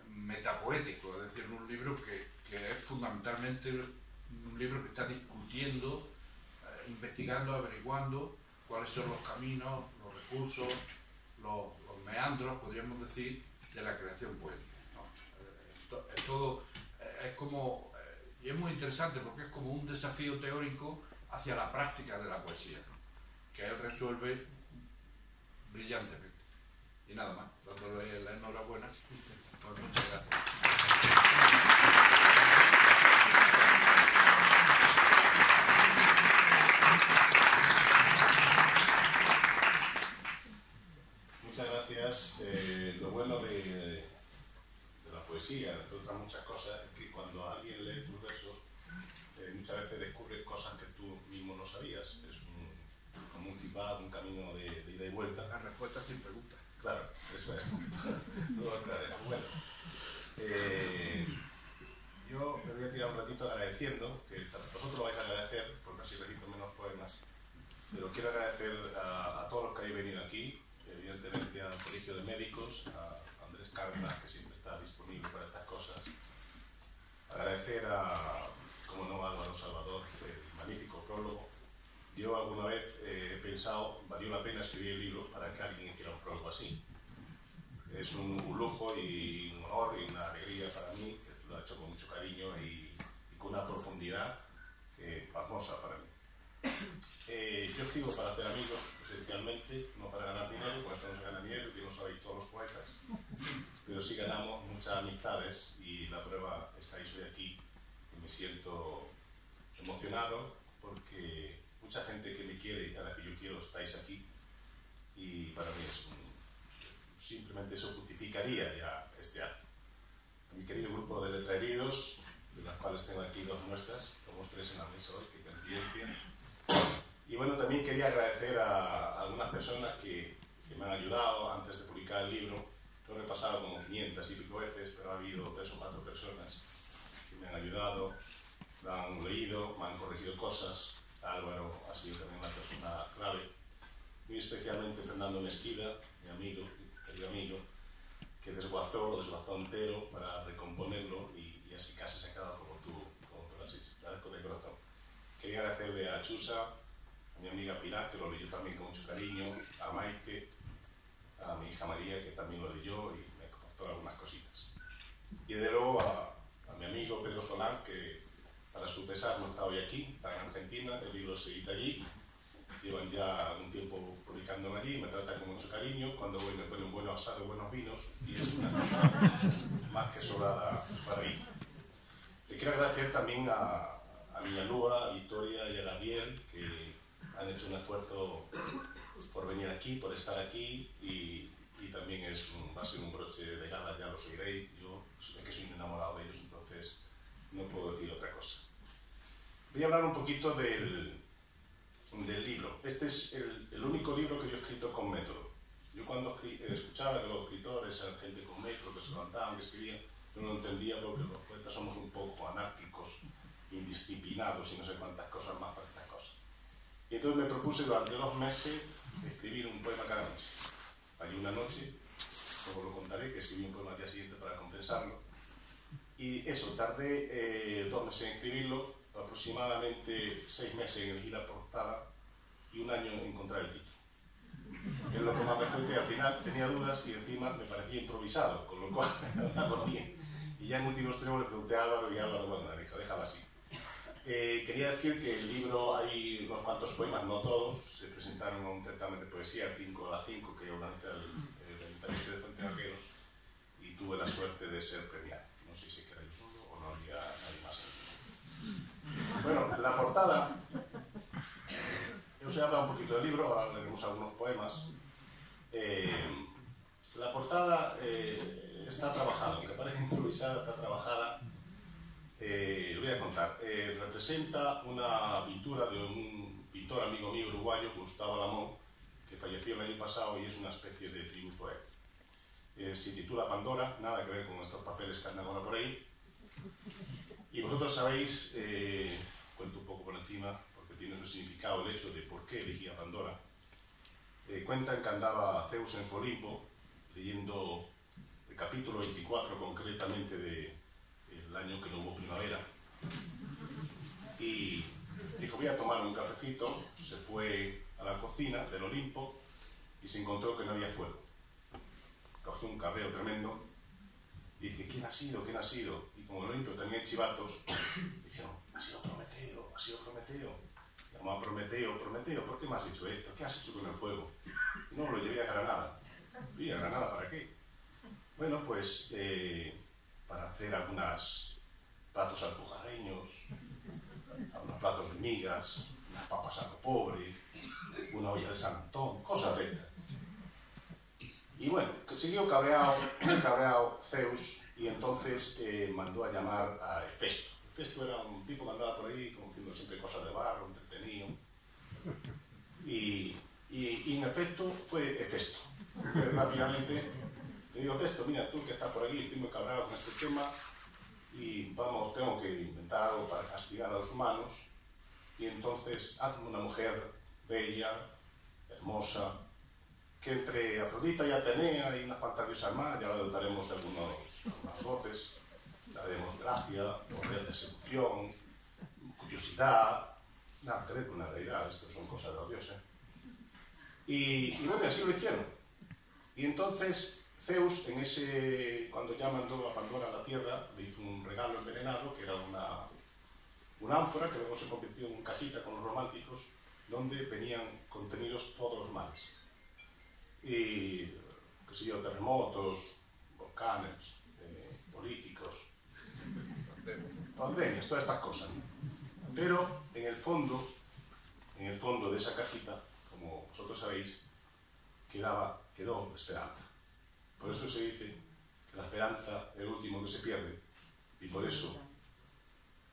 metapoético, es decir, un libro que es fundamentalmente un libro que está discutiendo, investigando, averiguando cuáles son los caminos, los recursos, los meandros, podríamos decir, de la creación poética, ¿no? Es todo, es como, y es muy interesante porque es como un desafío teórico hacia la práctica de la poesía, ¿no?, que él resuelve brillantemente. Y nada más, dándole la enhorabuena, pues muchas gracias. Muchas gracias. Lo bueno de la poesía, entre otras muchas cosas, es que cuando alguien lee tus versos, muchas veces descubres cosas que tú mismo no sabías. Es como un feedback, un camino de ida y vuelta. La respuesta sin pregunta. Claro, eso es. Luego aclararemos. Bueno, yo me voy a tirar un ratito agradeciendo, que vosotros lo vais a agradecer, porque así recito menos poemas, pero quiero agradecer a todos los que habéis venido aquí, evidentemente al Colegio de Médicos, a Andrés Cárdenas, que siempre está disponible para estas cosas, agradecer como no, a Álvaro Salvador, el magnífico prólogo. Yo alguna vez he pensado, valió la pena escribir el libro para que alguien hiciera un prólogo así. Es un lujo y un honor y una alegría para mí, que lo ha hecho con mucho cariño y con una profundidad pasmosa para mí. Yo escribo para hacer amigos, esencialmente, no para ganar dinero, pues esto no se gana dinero, que no sabéis todos los poetas, pero sí ganamos muchas amistades y la prueba estáis hoy aquí y me siento emocionado porque mucha gente que me quiere, a la que yo quiero, estáis aquí y para mí es simplemente eso justificaría ya este acto. A mi querido grupo de letraheridos, de las cuales tengo aquí dos muestras, somos tres en la mesa hoy, que coincidencia. Y bueno, también quería agradecer a algunas personas que me han ayudado antes de publicar el libro. Lo he repasado como 500 y pico veces, pero ha habido 3 o 4 personas que me han ayudado, me han leído, me han corregido cosas. Álvaro ha sido también una persona clave, muy especialmente Fernando Mesquida, mi amigo, querido amigo, que lo desguazó entero para recomponerlo y así casi se ha quedado como tú lo has hecho. Agradezco de corazón. Quería agradecerle a Chusa, a mi amiga Pilar, que lo leyó también con mucho cariño, a Maite, a mi hija María, que también lo leyó y me compartió algunas cositas. Y de luego a mi amigo Pedro Solán, que para su pesar no está hoy aquí, está en Argentina, el libro se edita allí, llevan ya algún tiempo publicándome allí, me tratan con mucho cariño, cuando voy me ponen buenos asados, buenos vinos, y es una cosa más que sobrada para mí. Le quiero agradecer también a Miñalúa, a Victoria y a Gabriel, que han hecho un esfuerzo por venir aquí, por estar aquí, y también va a ser un broche de gala, ya lo oiréis. Yo es que soy un enamorado de ellos, entonces no puedo decir otra cosa. Voy a hablar un poquito del libro. Este es el único libro que yo he escrito con método. Yo cuando escuchaba que los escritores eran gente con método, que se levantaban, que escribían, no lo entendía porque los poetas somos un poco anárquicos, indisciplinados y no sé cuántas cosas más para estas cosas. Y entonces me propuse durante 2 meses escribir un poema cada noche. Hay una noche, luego lo contaré, que escribí un poema al día siguiente para compensarlo. Y eso, tardé 2 meses en escribirlo, aproximadamente 6 meses en elegir la portada y 1 año en encontrar el título. Es lo que más me fue que al final tenía dudas y encima me parecía improvisado, con lo cual la ponía. Y ya en último extremo le pregunté a Álvaro y Álvaro, bueno, me dijo, déjala así. Quería decir que el libro hay unos cuantos poemas, no todos, se presentaron a un certamen de poesía, el 5 a las 5, que organiza el Ayuntamiento de Fuente Vaqueros, y tuve la suerte de ser premiado. No sé si era yo solo o no había nadie más en el libro. Bueno, la portada, os he hablado un poquito del libro, ahora leeremos algunos poemas. La portada está trabajada, aunque parece improvisada, está trabajada. Lo voy a contar. Representa una pintura de un pintor amigo mío uruguayo, Gustavo Lamont, que falleció el año pasado y es una especie de tributo a él. Se titula Pandora, nada que ver con estos papeles que andan ahora por ahí. Y vosotros sabéis, cuento un poco por encima, porque tiene su significado el hecho de por qué elegía Pandora. Cuentan que andaba Zeus en su Olimpo, leyendo el capítulo 24 concretamente del año que no hubo primavera, y dijo, voy a tomar un cafecito. Se fue a la cocina del Olimpo y se encontró que no había fuego. Cogió un cabreo tremendo y dice, ¿quién ha sido? ¿Quién ha sido? Y como el Olimpo tenía chivatos, dijeron, ha sido Prometeo, ha sido Prometeo. Llamó a Prometeo, Prometeo, ¿por qué me has hecho esto? ¿Qué has hecho con el fuego? Y no, lo llevé a Granada. ¿Y a Granada para qué? Bueno, pues para hacer algunos platos alpujarreños, algunos platos de migas, unas papas a lo pobre, una olla de San Antón, cosas de estas. Y bueno, siguió cabreado, muy cabreado Zeus, y entonces mandó a llamar a Hefesto. Hefesto era un tipo que andaba por ahí, como haciendo siempre cosas de barro, entretenido. Y en efecto fue Hefesto. Rápidamente le digo, Hefesto, mira, tú que estás por aquí, estoy muy cabreado con este tema, y vamos, tengo que inventar algo para castigar a los humanos, y entonces hazme una mujer bella, hermosa, que entre Afrodita y Atenea y unas cuantas diosas más, ya la dotaremos de algunas dotes, le daremos gracia, poder de seducción, curiosidad, nada que ver con la realidad, esto son cosas de los dioses. Y bueno, así lo hicieron. Y entonces Zeus, cuando ya mandó a Pandora a la Tierra, le hizo un regalo envenenado, que era una ánfora que luego se convirtió en una cajita con los románticos, donde venían contenidos todos los males. Y, qué sé yo, terremotos, volcanes, políticos, pandemias, todas estas cosas, ¿no? Pero en el fondo de esa cajita, como vosotros sabéis, quedó esperanza. Por eso se dice que la esperanza es el último que se pierde, y por eso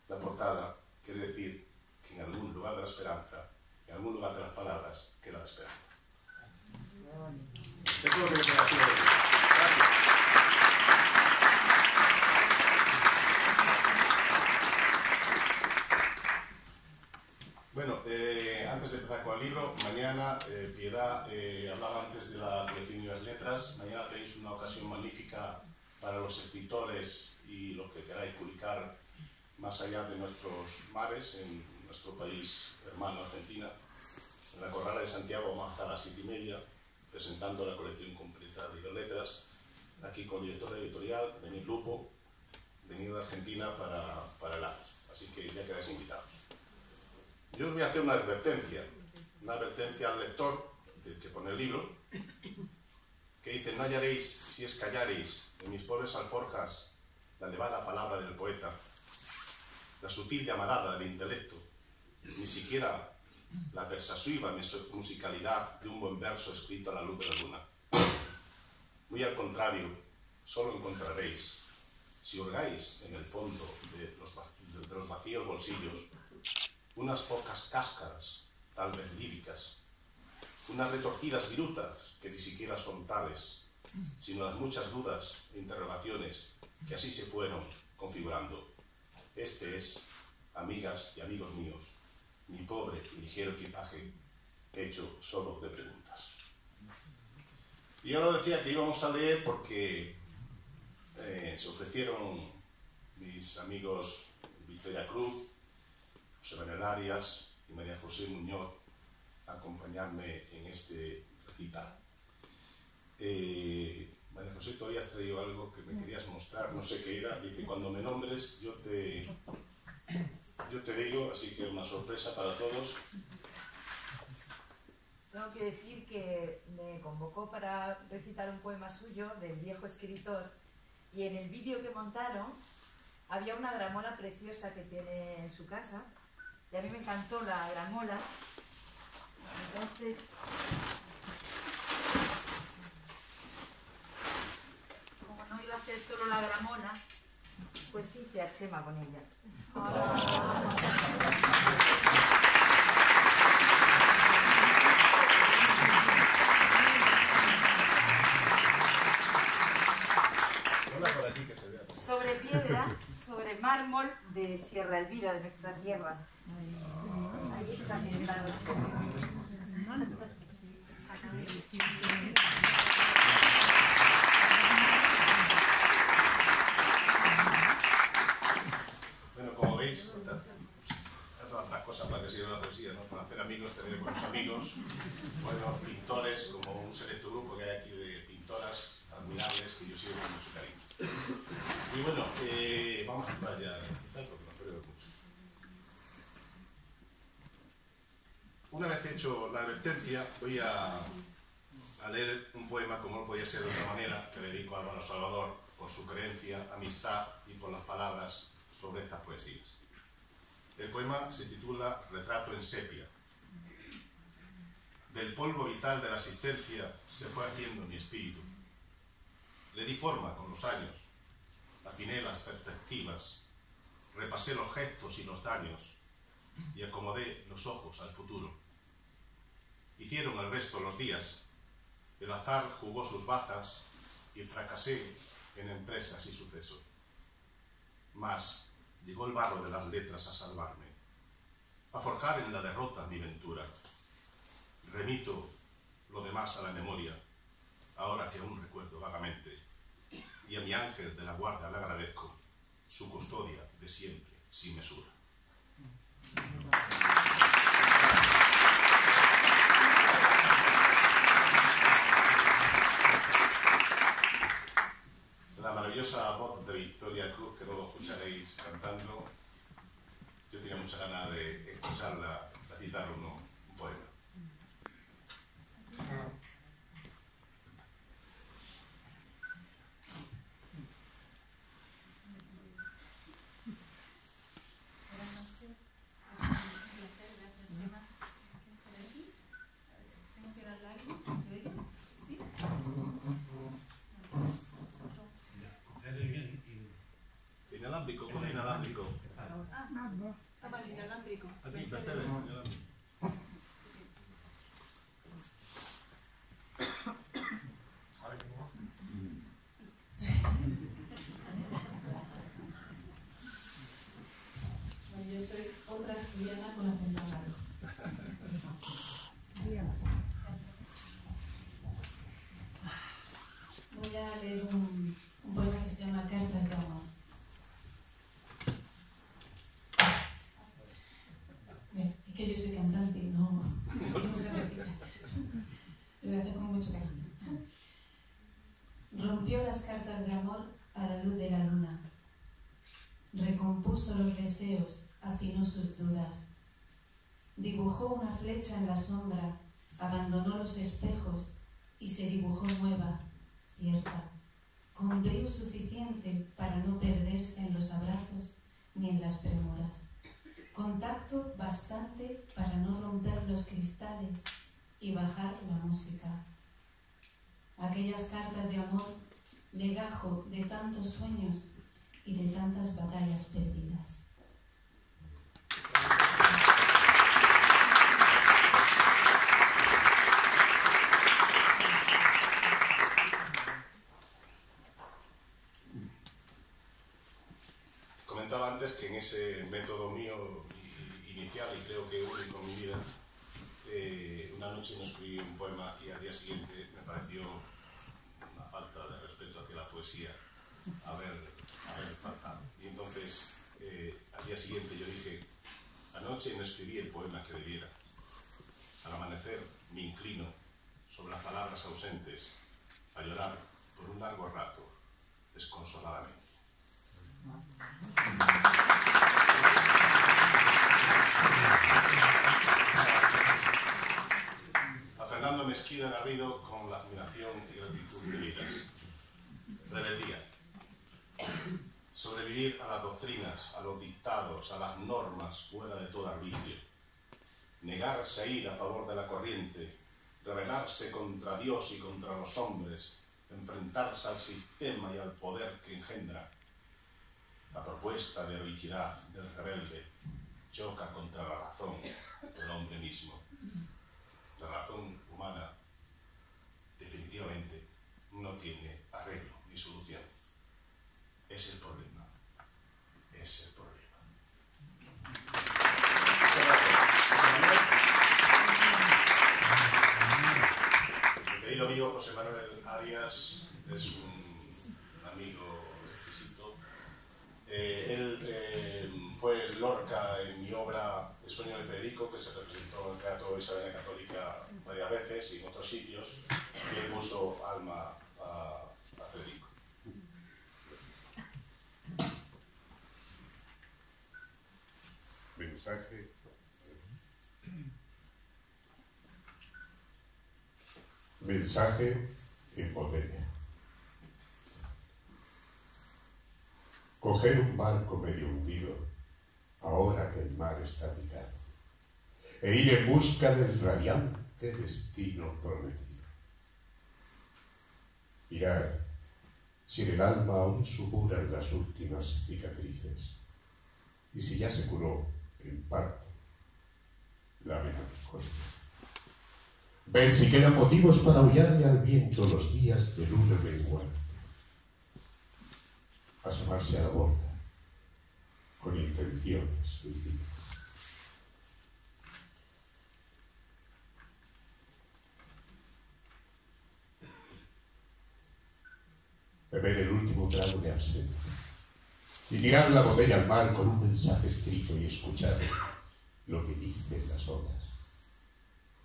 la portada quiere decir que en algún lugar de la esperanza, en algún lugar de las palabras, queda la esperanza. Eso es lo que me queda decir. Gracias. Bueno, antes de empezar con el libro, mañana, Piedad hablaba antes de la colección de las letras. Mañana tenéis una ocasión magnífica para los escritores y los que queráis publicar más allá de nuestros mares, en nuestro país hermano Argentina. En la Corrala de Santiago vamos a estar a las 7:30 presentando la colección completa de letras, aquí con el director editorial, Denis Lupo, venido de Argentina para el acto. Así que ya quedáis invitados. Yo os voy a hacer una advertencia al lector, el que pone el libro, que dice, no hallaréis si es callaréis en mis pobres alforjas la elevada palabra del poeta, la sutil llamarada del intelecto, ni siquiera la persuasiva musicalidad de un buen verso escrito a la luz de la luna. Muy al contrario, solo encontraréis, si hurgáis en el fondo de los vacíos bolsillos, unas pocas cáscaras, tal vez líricas, unas retorcidas virutas que ni siquiera son tales, sino las muchas dudas e interrogaciones que así se fueron configurando. Este es, amigas y amigos míos, mi pobre y ligero equipaje hecho solo de preguntas. Y yo lo decía que íbamos a leer porque se ofrecieron mis amigos Victoria Cruz, José Manuel Arias y María José Muñoz a acompañarme en este recital. María José, tú habías traído algo que me querías mostrar, no sé qué era. Dice, cuando me nombres yo te digo, así que una sorpresa para todos. Tengo que decir que me convocó para recitar un poema suyo del viejo escritor, y en el vídeo que montaron había una gramola preciosa que tiene en su casa, y a mí me encantó la gramola. Entonces, como no iba a hacer solo la gramola, pues hice a Chema con ella. Sobre piedra, sobre mármol de Sierra Elvira, de nuestra tierra. Ahí está mi la noche. Bueno, como veis, todas las cosas para que sirva la poesía, ¿no? Para hacer amigos, tener buenos amigos, buenos pintores, como un selecto grupo que hay aquí de pintoras admirables que yo sigo con mucho cariño. Y bueno, vamos a entrar ya porque no creo mucho. Una vez hecho la advertencia, voy a leer un poema, como no podía ser de otra manera, que le dedico a Álvaro Salvador por su creencia, amistad y por las palabras sobre estas poesías. El poema se titula Retrato en sepia. Del polvo vital de la existencia se fue haciendo mi espíritu. Le di forma con los años, afiné las perspectivas, repasé los gestos y los daños y acomodé los ojos al futuro. Hicieron el resto los días, el azar jugó sus bazas y fracasé en empresas y sucesos. Mas llegó el barro de las letras a salvarme, a forjar en la derrota mi ventura. Remito lo demás a la memoria, ahora que aún recuerdo vagamente, y a mi ángel de la guarda le agradezco su custodia de siempre, sin mesura. La maravillosa voz de Victoria Cruz, que luego escucharéis cantando, yo tenía mucha ganas de escucharla recitar un poema. Inalámbrico, con inalámbrico. Estaba el inalámbrico. Aquí, percebe, inalámbrico. Yo soy otra asturiana con acento raro. Voy a leer un poema que se llama Cartas de amor. Es que yo soy cantante y no se repite. Lo voy a hacer con mucho cariño. Rompió las cartas de amor a la luz de la luna. Recompuso los deseos, afinó sus dudas. Dibujó una flecha en la sombra, abandonó los espejos y se dibujó nueva, cierta, con brío suficiente para no perderse en los abrazos ni en las premuras. Contacto bastante para no romper los cristales y bajar la música. Aquellas cartas de amor, legajo de tantos sueños y de tantas batallas perdidas. comentaba antes que en ese método mío inicial, y creo que único en mi vida, una noche no escribí un poema y al día siguiente me pareció una falta de respeto hacia la poesía haber faltado. Y entonces, al día siguiente yo dije, anoche no escribí el poema que debiera. Al amanecer me inclino sobre las palabras ausentes a llorar por un largo rato, desconsoladamente. A Fernando Mesquida Garrido con la admiración y gratitud debidas. Rebeldía. Sobrevivir a las doctrinas, a los dictados, a las normas fuera de todo arbitrio. Negarse a ir a favor de la corriente, rebelarse contra Dios y contra los hombres, enfrentarse al sistema y al poder que engendra. La propuesta de heroicidad del rebelde choca contra la razón del hombre mismo. La razón humana definitivamente no tiene arreglo ni solución. Es el problema. Es el problema. Mi querido amigo José Manuel Arias es un amigo exquisito. Él fue Lorca en mi obra El sueño de Federico, que se representó en el Teatro Isabelina Católica varias veces y en otros sitios, y él puso alma a Federico. Mensaje. Mensaje en botella. Coger un barco medio hundido, ahora que el mar está picado, e ir en busca del radiante destino prometido. Mirar si en el alma aún supuran las últimas cicatrices, y si ya se curó, en parte, la melancolía. Ver si quedan motivos para aullarle al viento los días de luna menguante. Asomarse a la borda, con intenciones suicidas. Beber el último trago de absenta y tirar la botella al mar con un mensaje escrito y escuchar lo que dicen las olas.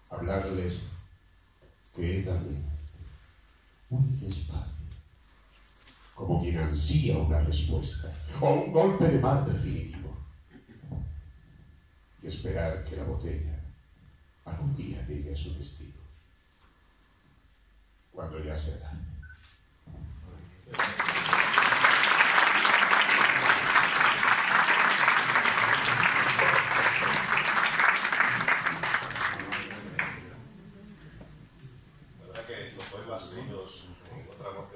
Hablarles quedamente, muy despacio, como quien ansía una respuesta o un golpe de mar definitivo, y esperar que la botella algún día llegue a su destino, cuando ya sea tarde. Leídos en otra voz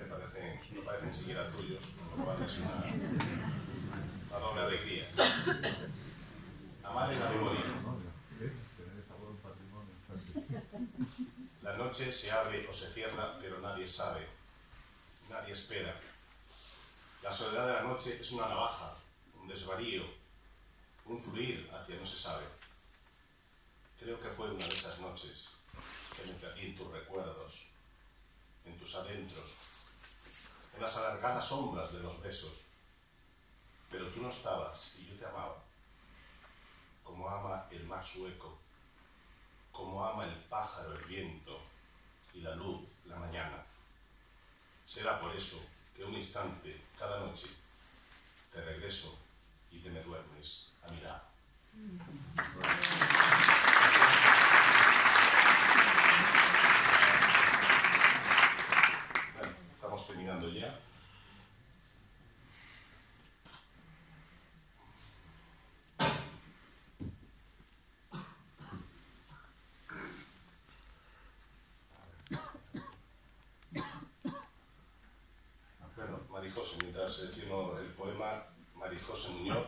no parecen siquiera tuyos, con lo cual es una doble alegría. Amar en la memoria. La noche se abre o se cierra, pero nadie sabe, nadie espera. La soledad de la noche es una navaja, un desvarío, un fluir hacia no se sabe. Creo que fue una de esas noches que me perdí en tus recuerdos, en tus adentros, en las alargadas sombras de los besos. Pero tú no estabas y yo te amaba, como ama el mar su eco, como ama el pájaro el viento y la luz la mañana. Será por eso que un instante, cada noche, te regreso y te me duermes a mi lado. Bueno, estamos terminando ya. Bueno, Marijose, mientras selecciono el poema Marijose Muñoz,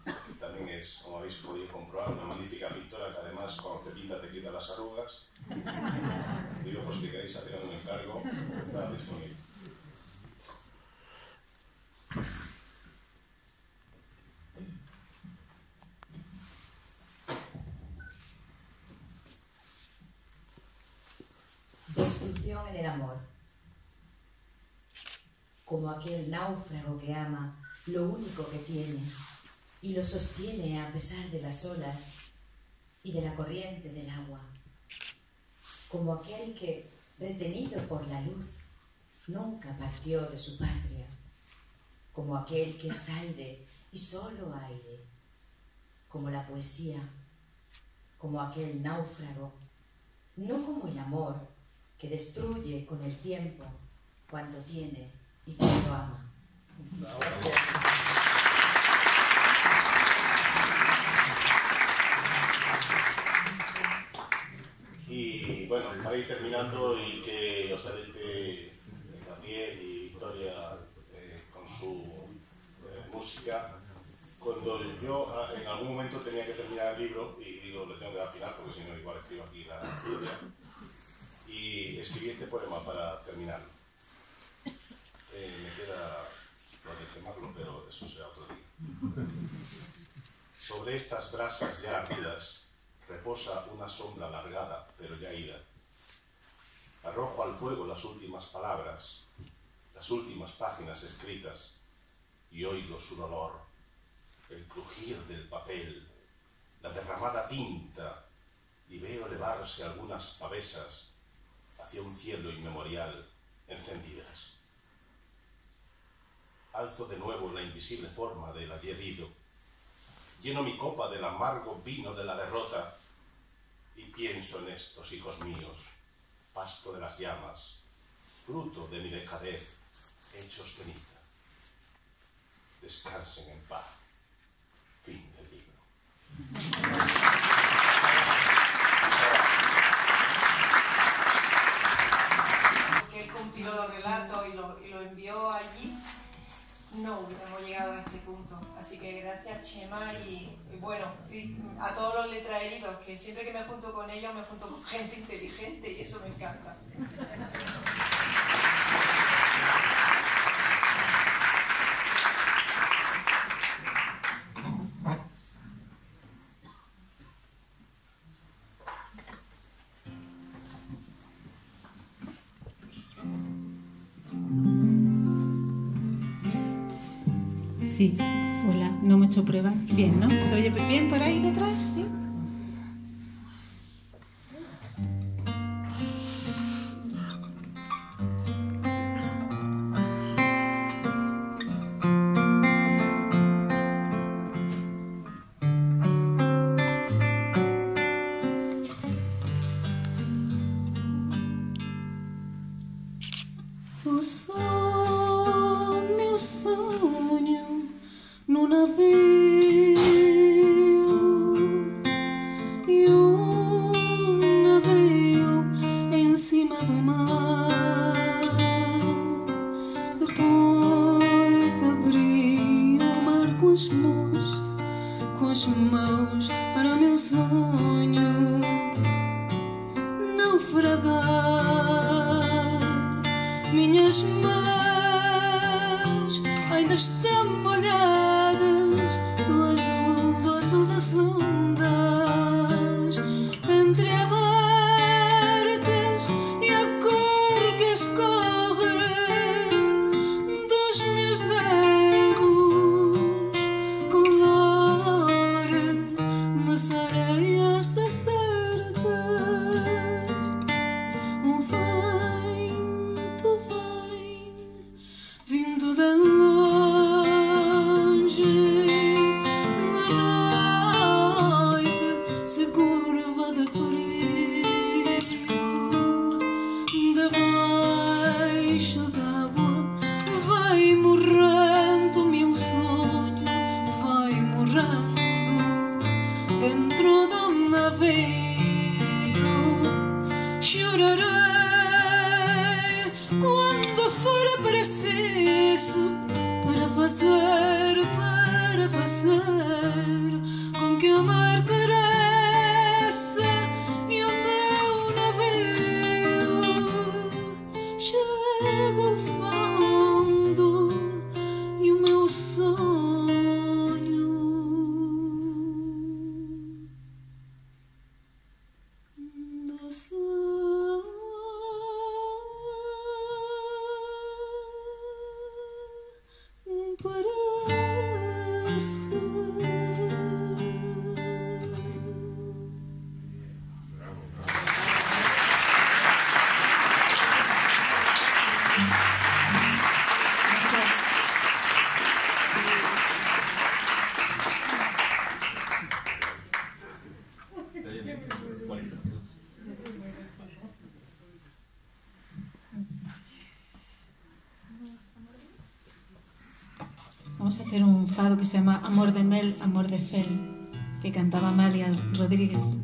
que también es, como habéis podido comprobar, una magnífica pintora que además cuando te pinta te quita las arrugas. Digo, por si queréis hacer un encargo, está disponible. destrucción en el amor. Como aquel náufrago que ama lo único que tiene y lo sostiene a pesar de las olas y de la corriente del agua. Como aquel que, retenido por la luz, nunca partió de su patria. Como aquel que es aire y solo aire. Como la poesía, como aquel náufrago, no como el amor que destruye con el tiempo cuando tiene y cuando ama. Y bueno, para ir terminando y que os deleite Gabriel y Victoria con su música, cuando yo en algún momento tenía que terminar el libro, y digo, le tengo que dar final porque si no igual escribo aquí la Biblia, y escribí este poema para terminarlo. Me queda lo de quemarlo, pero eso será otro día. Sobre estas brasas ya ardidas reposa una sombra alargada, pero ya ida. Arrojo al fuego las últimas palabras, las últimas páginas escritas, y oigo su dolor, el crujir del papel, la derramada tinta, y veo elevarse algunas pavesas hacia un cielo inmemorial encendidas. Alzo de nuevo la invisible forma del ayer ido, lleno mi copa del amargo vino de la derrota y pienso en estos hijos míos, pasto de las llamas, fruto de mi dejadez, hechos ceniza. Descansen en paz. Fin del libro. Que él compiló los relatos y lo envió allí, no hubiéramos llegado a este punto. Así que gracias, Chema, y bueno, y a todos los letraheridos, que siempre que me junto con ellos me junto con gente inteligente y eso me encanta. Sí, hola, no me he hecho prueba. Bien, ¿no? ¿Se oye bien por ahí detrás? Sí. Longe, na vamos a hacer un fado que se llama Amor de Mel, Amor de Fel, que cantaba Amalia Rodríguez.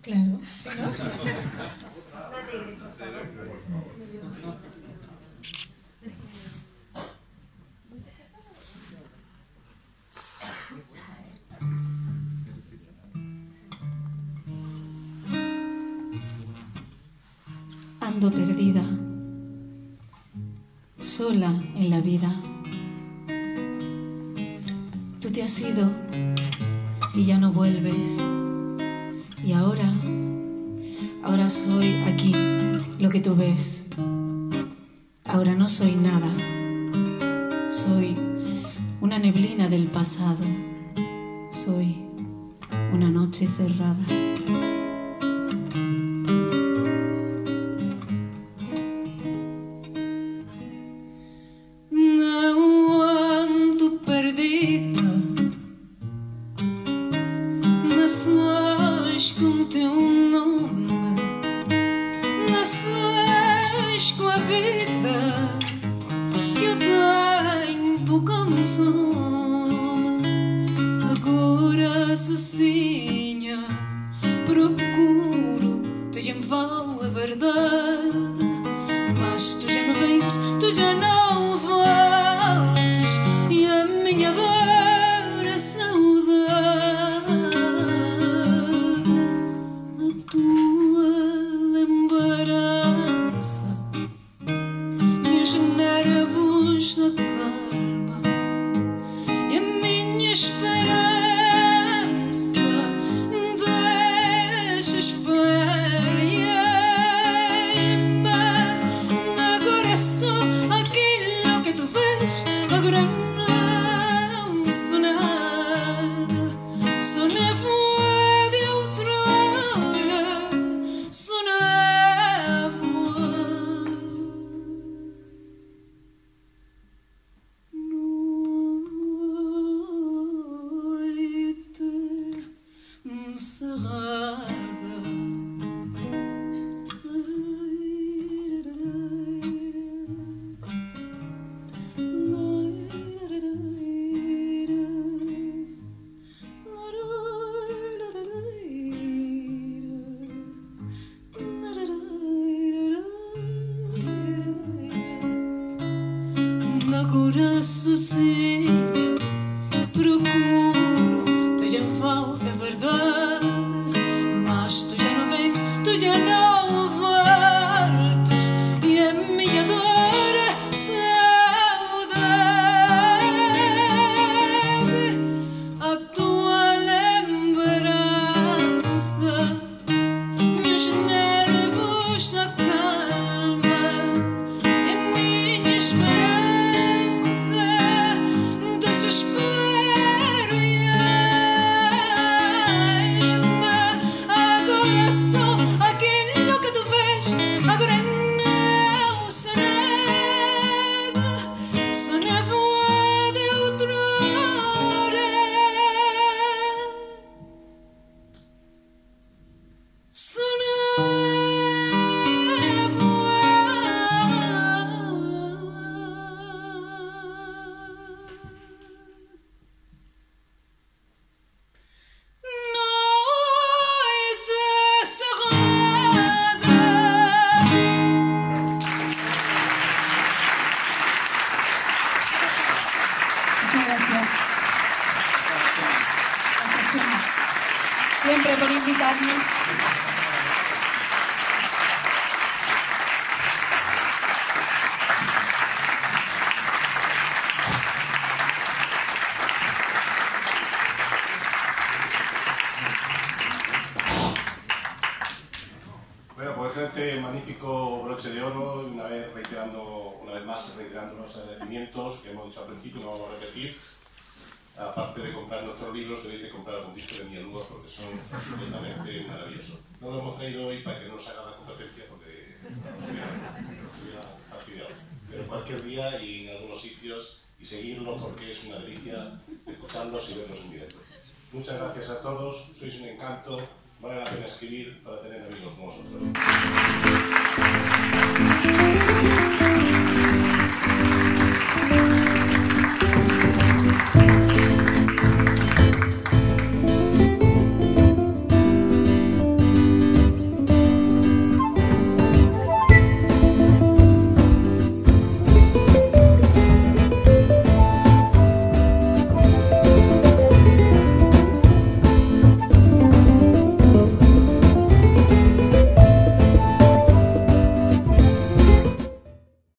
Claro, ¿sí, no? Ando perdida, sola en la vida. Tú te has ido y ya no vuelves. Y ahora soy aquí, lo que tú ves. Ahora no soy nada, soy una neblina del pasado, soy una noche cerrada. Tua Simplemente magnífico broche de oro, y una vez más reiterando los agradecimientos que hemos dicho al principio, no vamos a repetir. Aparte de comprar nuestros libros, debéis de comprar algún disco de Mielúa porque son absolutamente maravillosos. No lo hemos traído hoy para que no nos haga la competencia porque nos hubiera fastidiado. Pero cualquier día y en algunos sitios, y seguirlos porque es una delicia escucharlos y verlos en directo. Muchas gracias a todos, sois un encanto, vale la pena escribir para tener amigos como vosotros.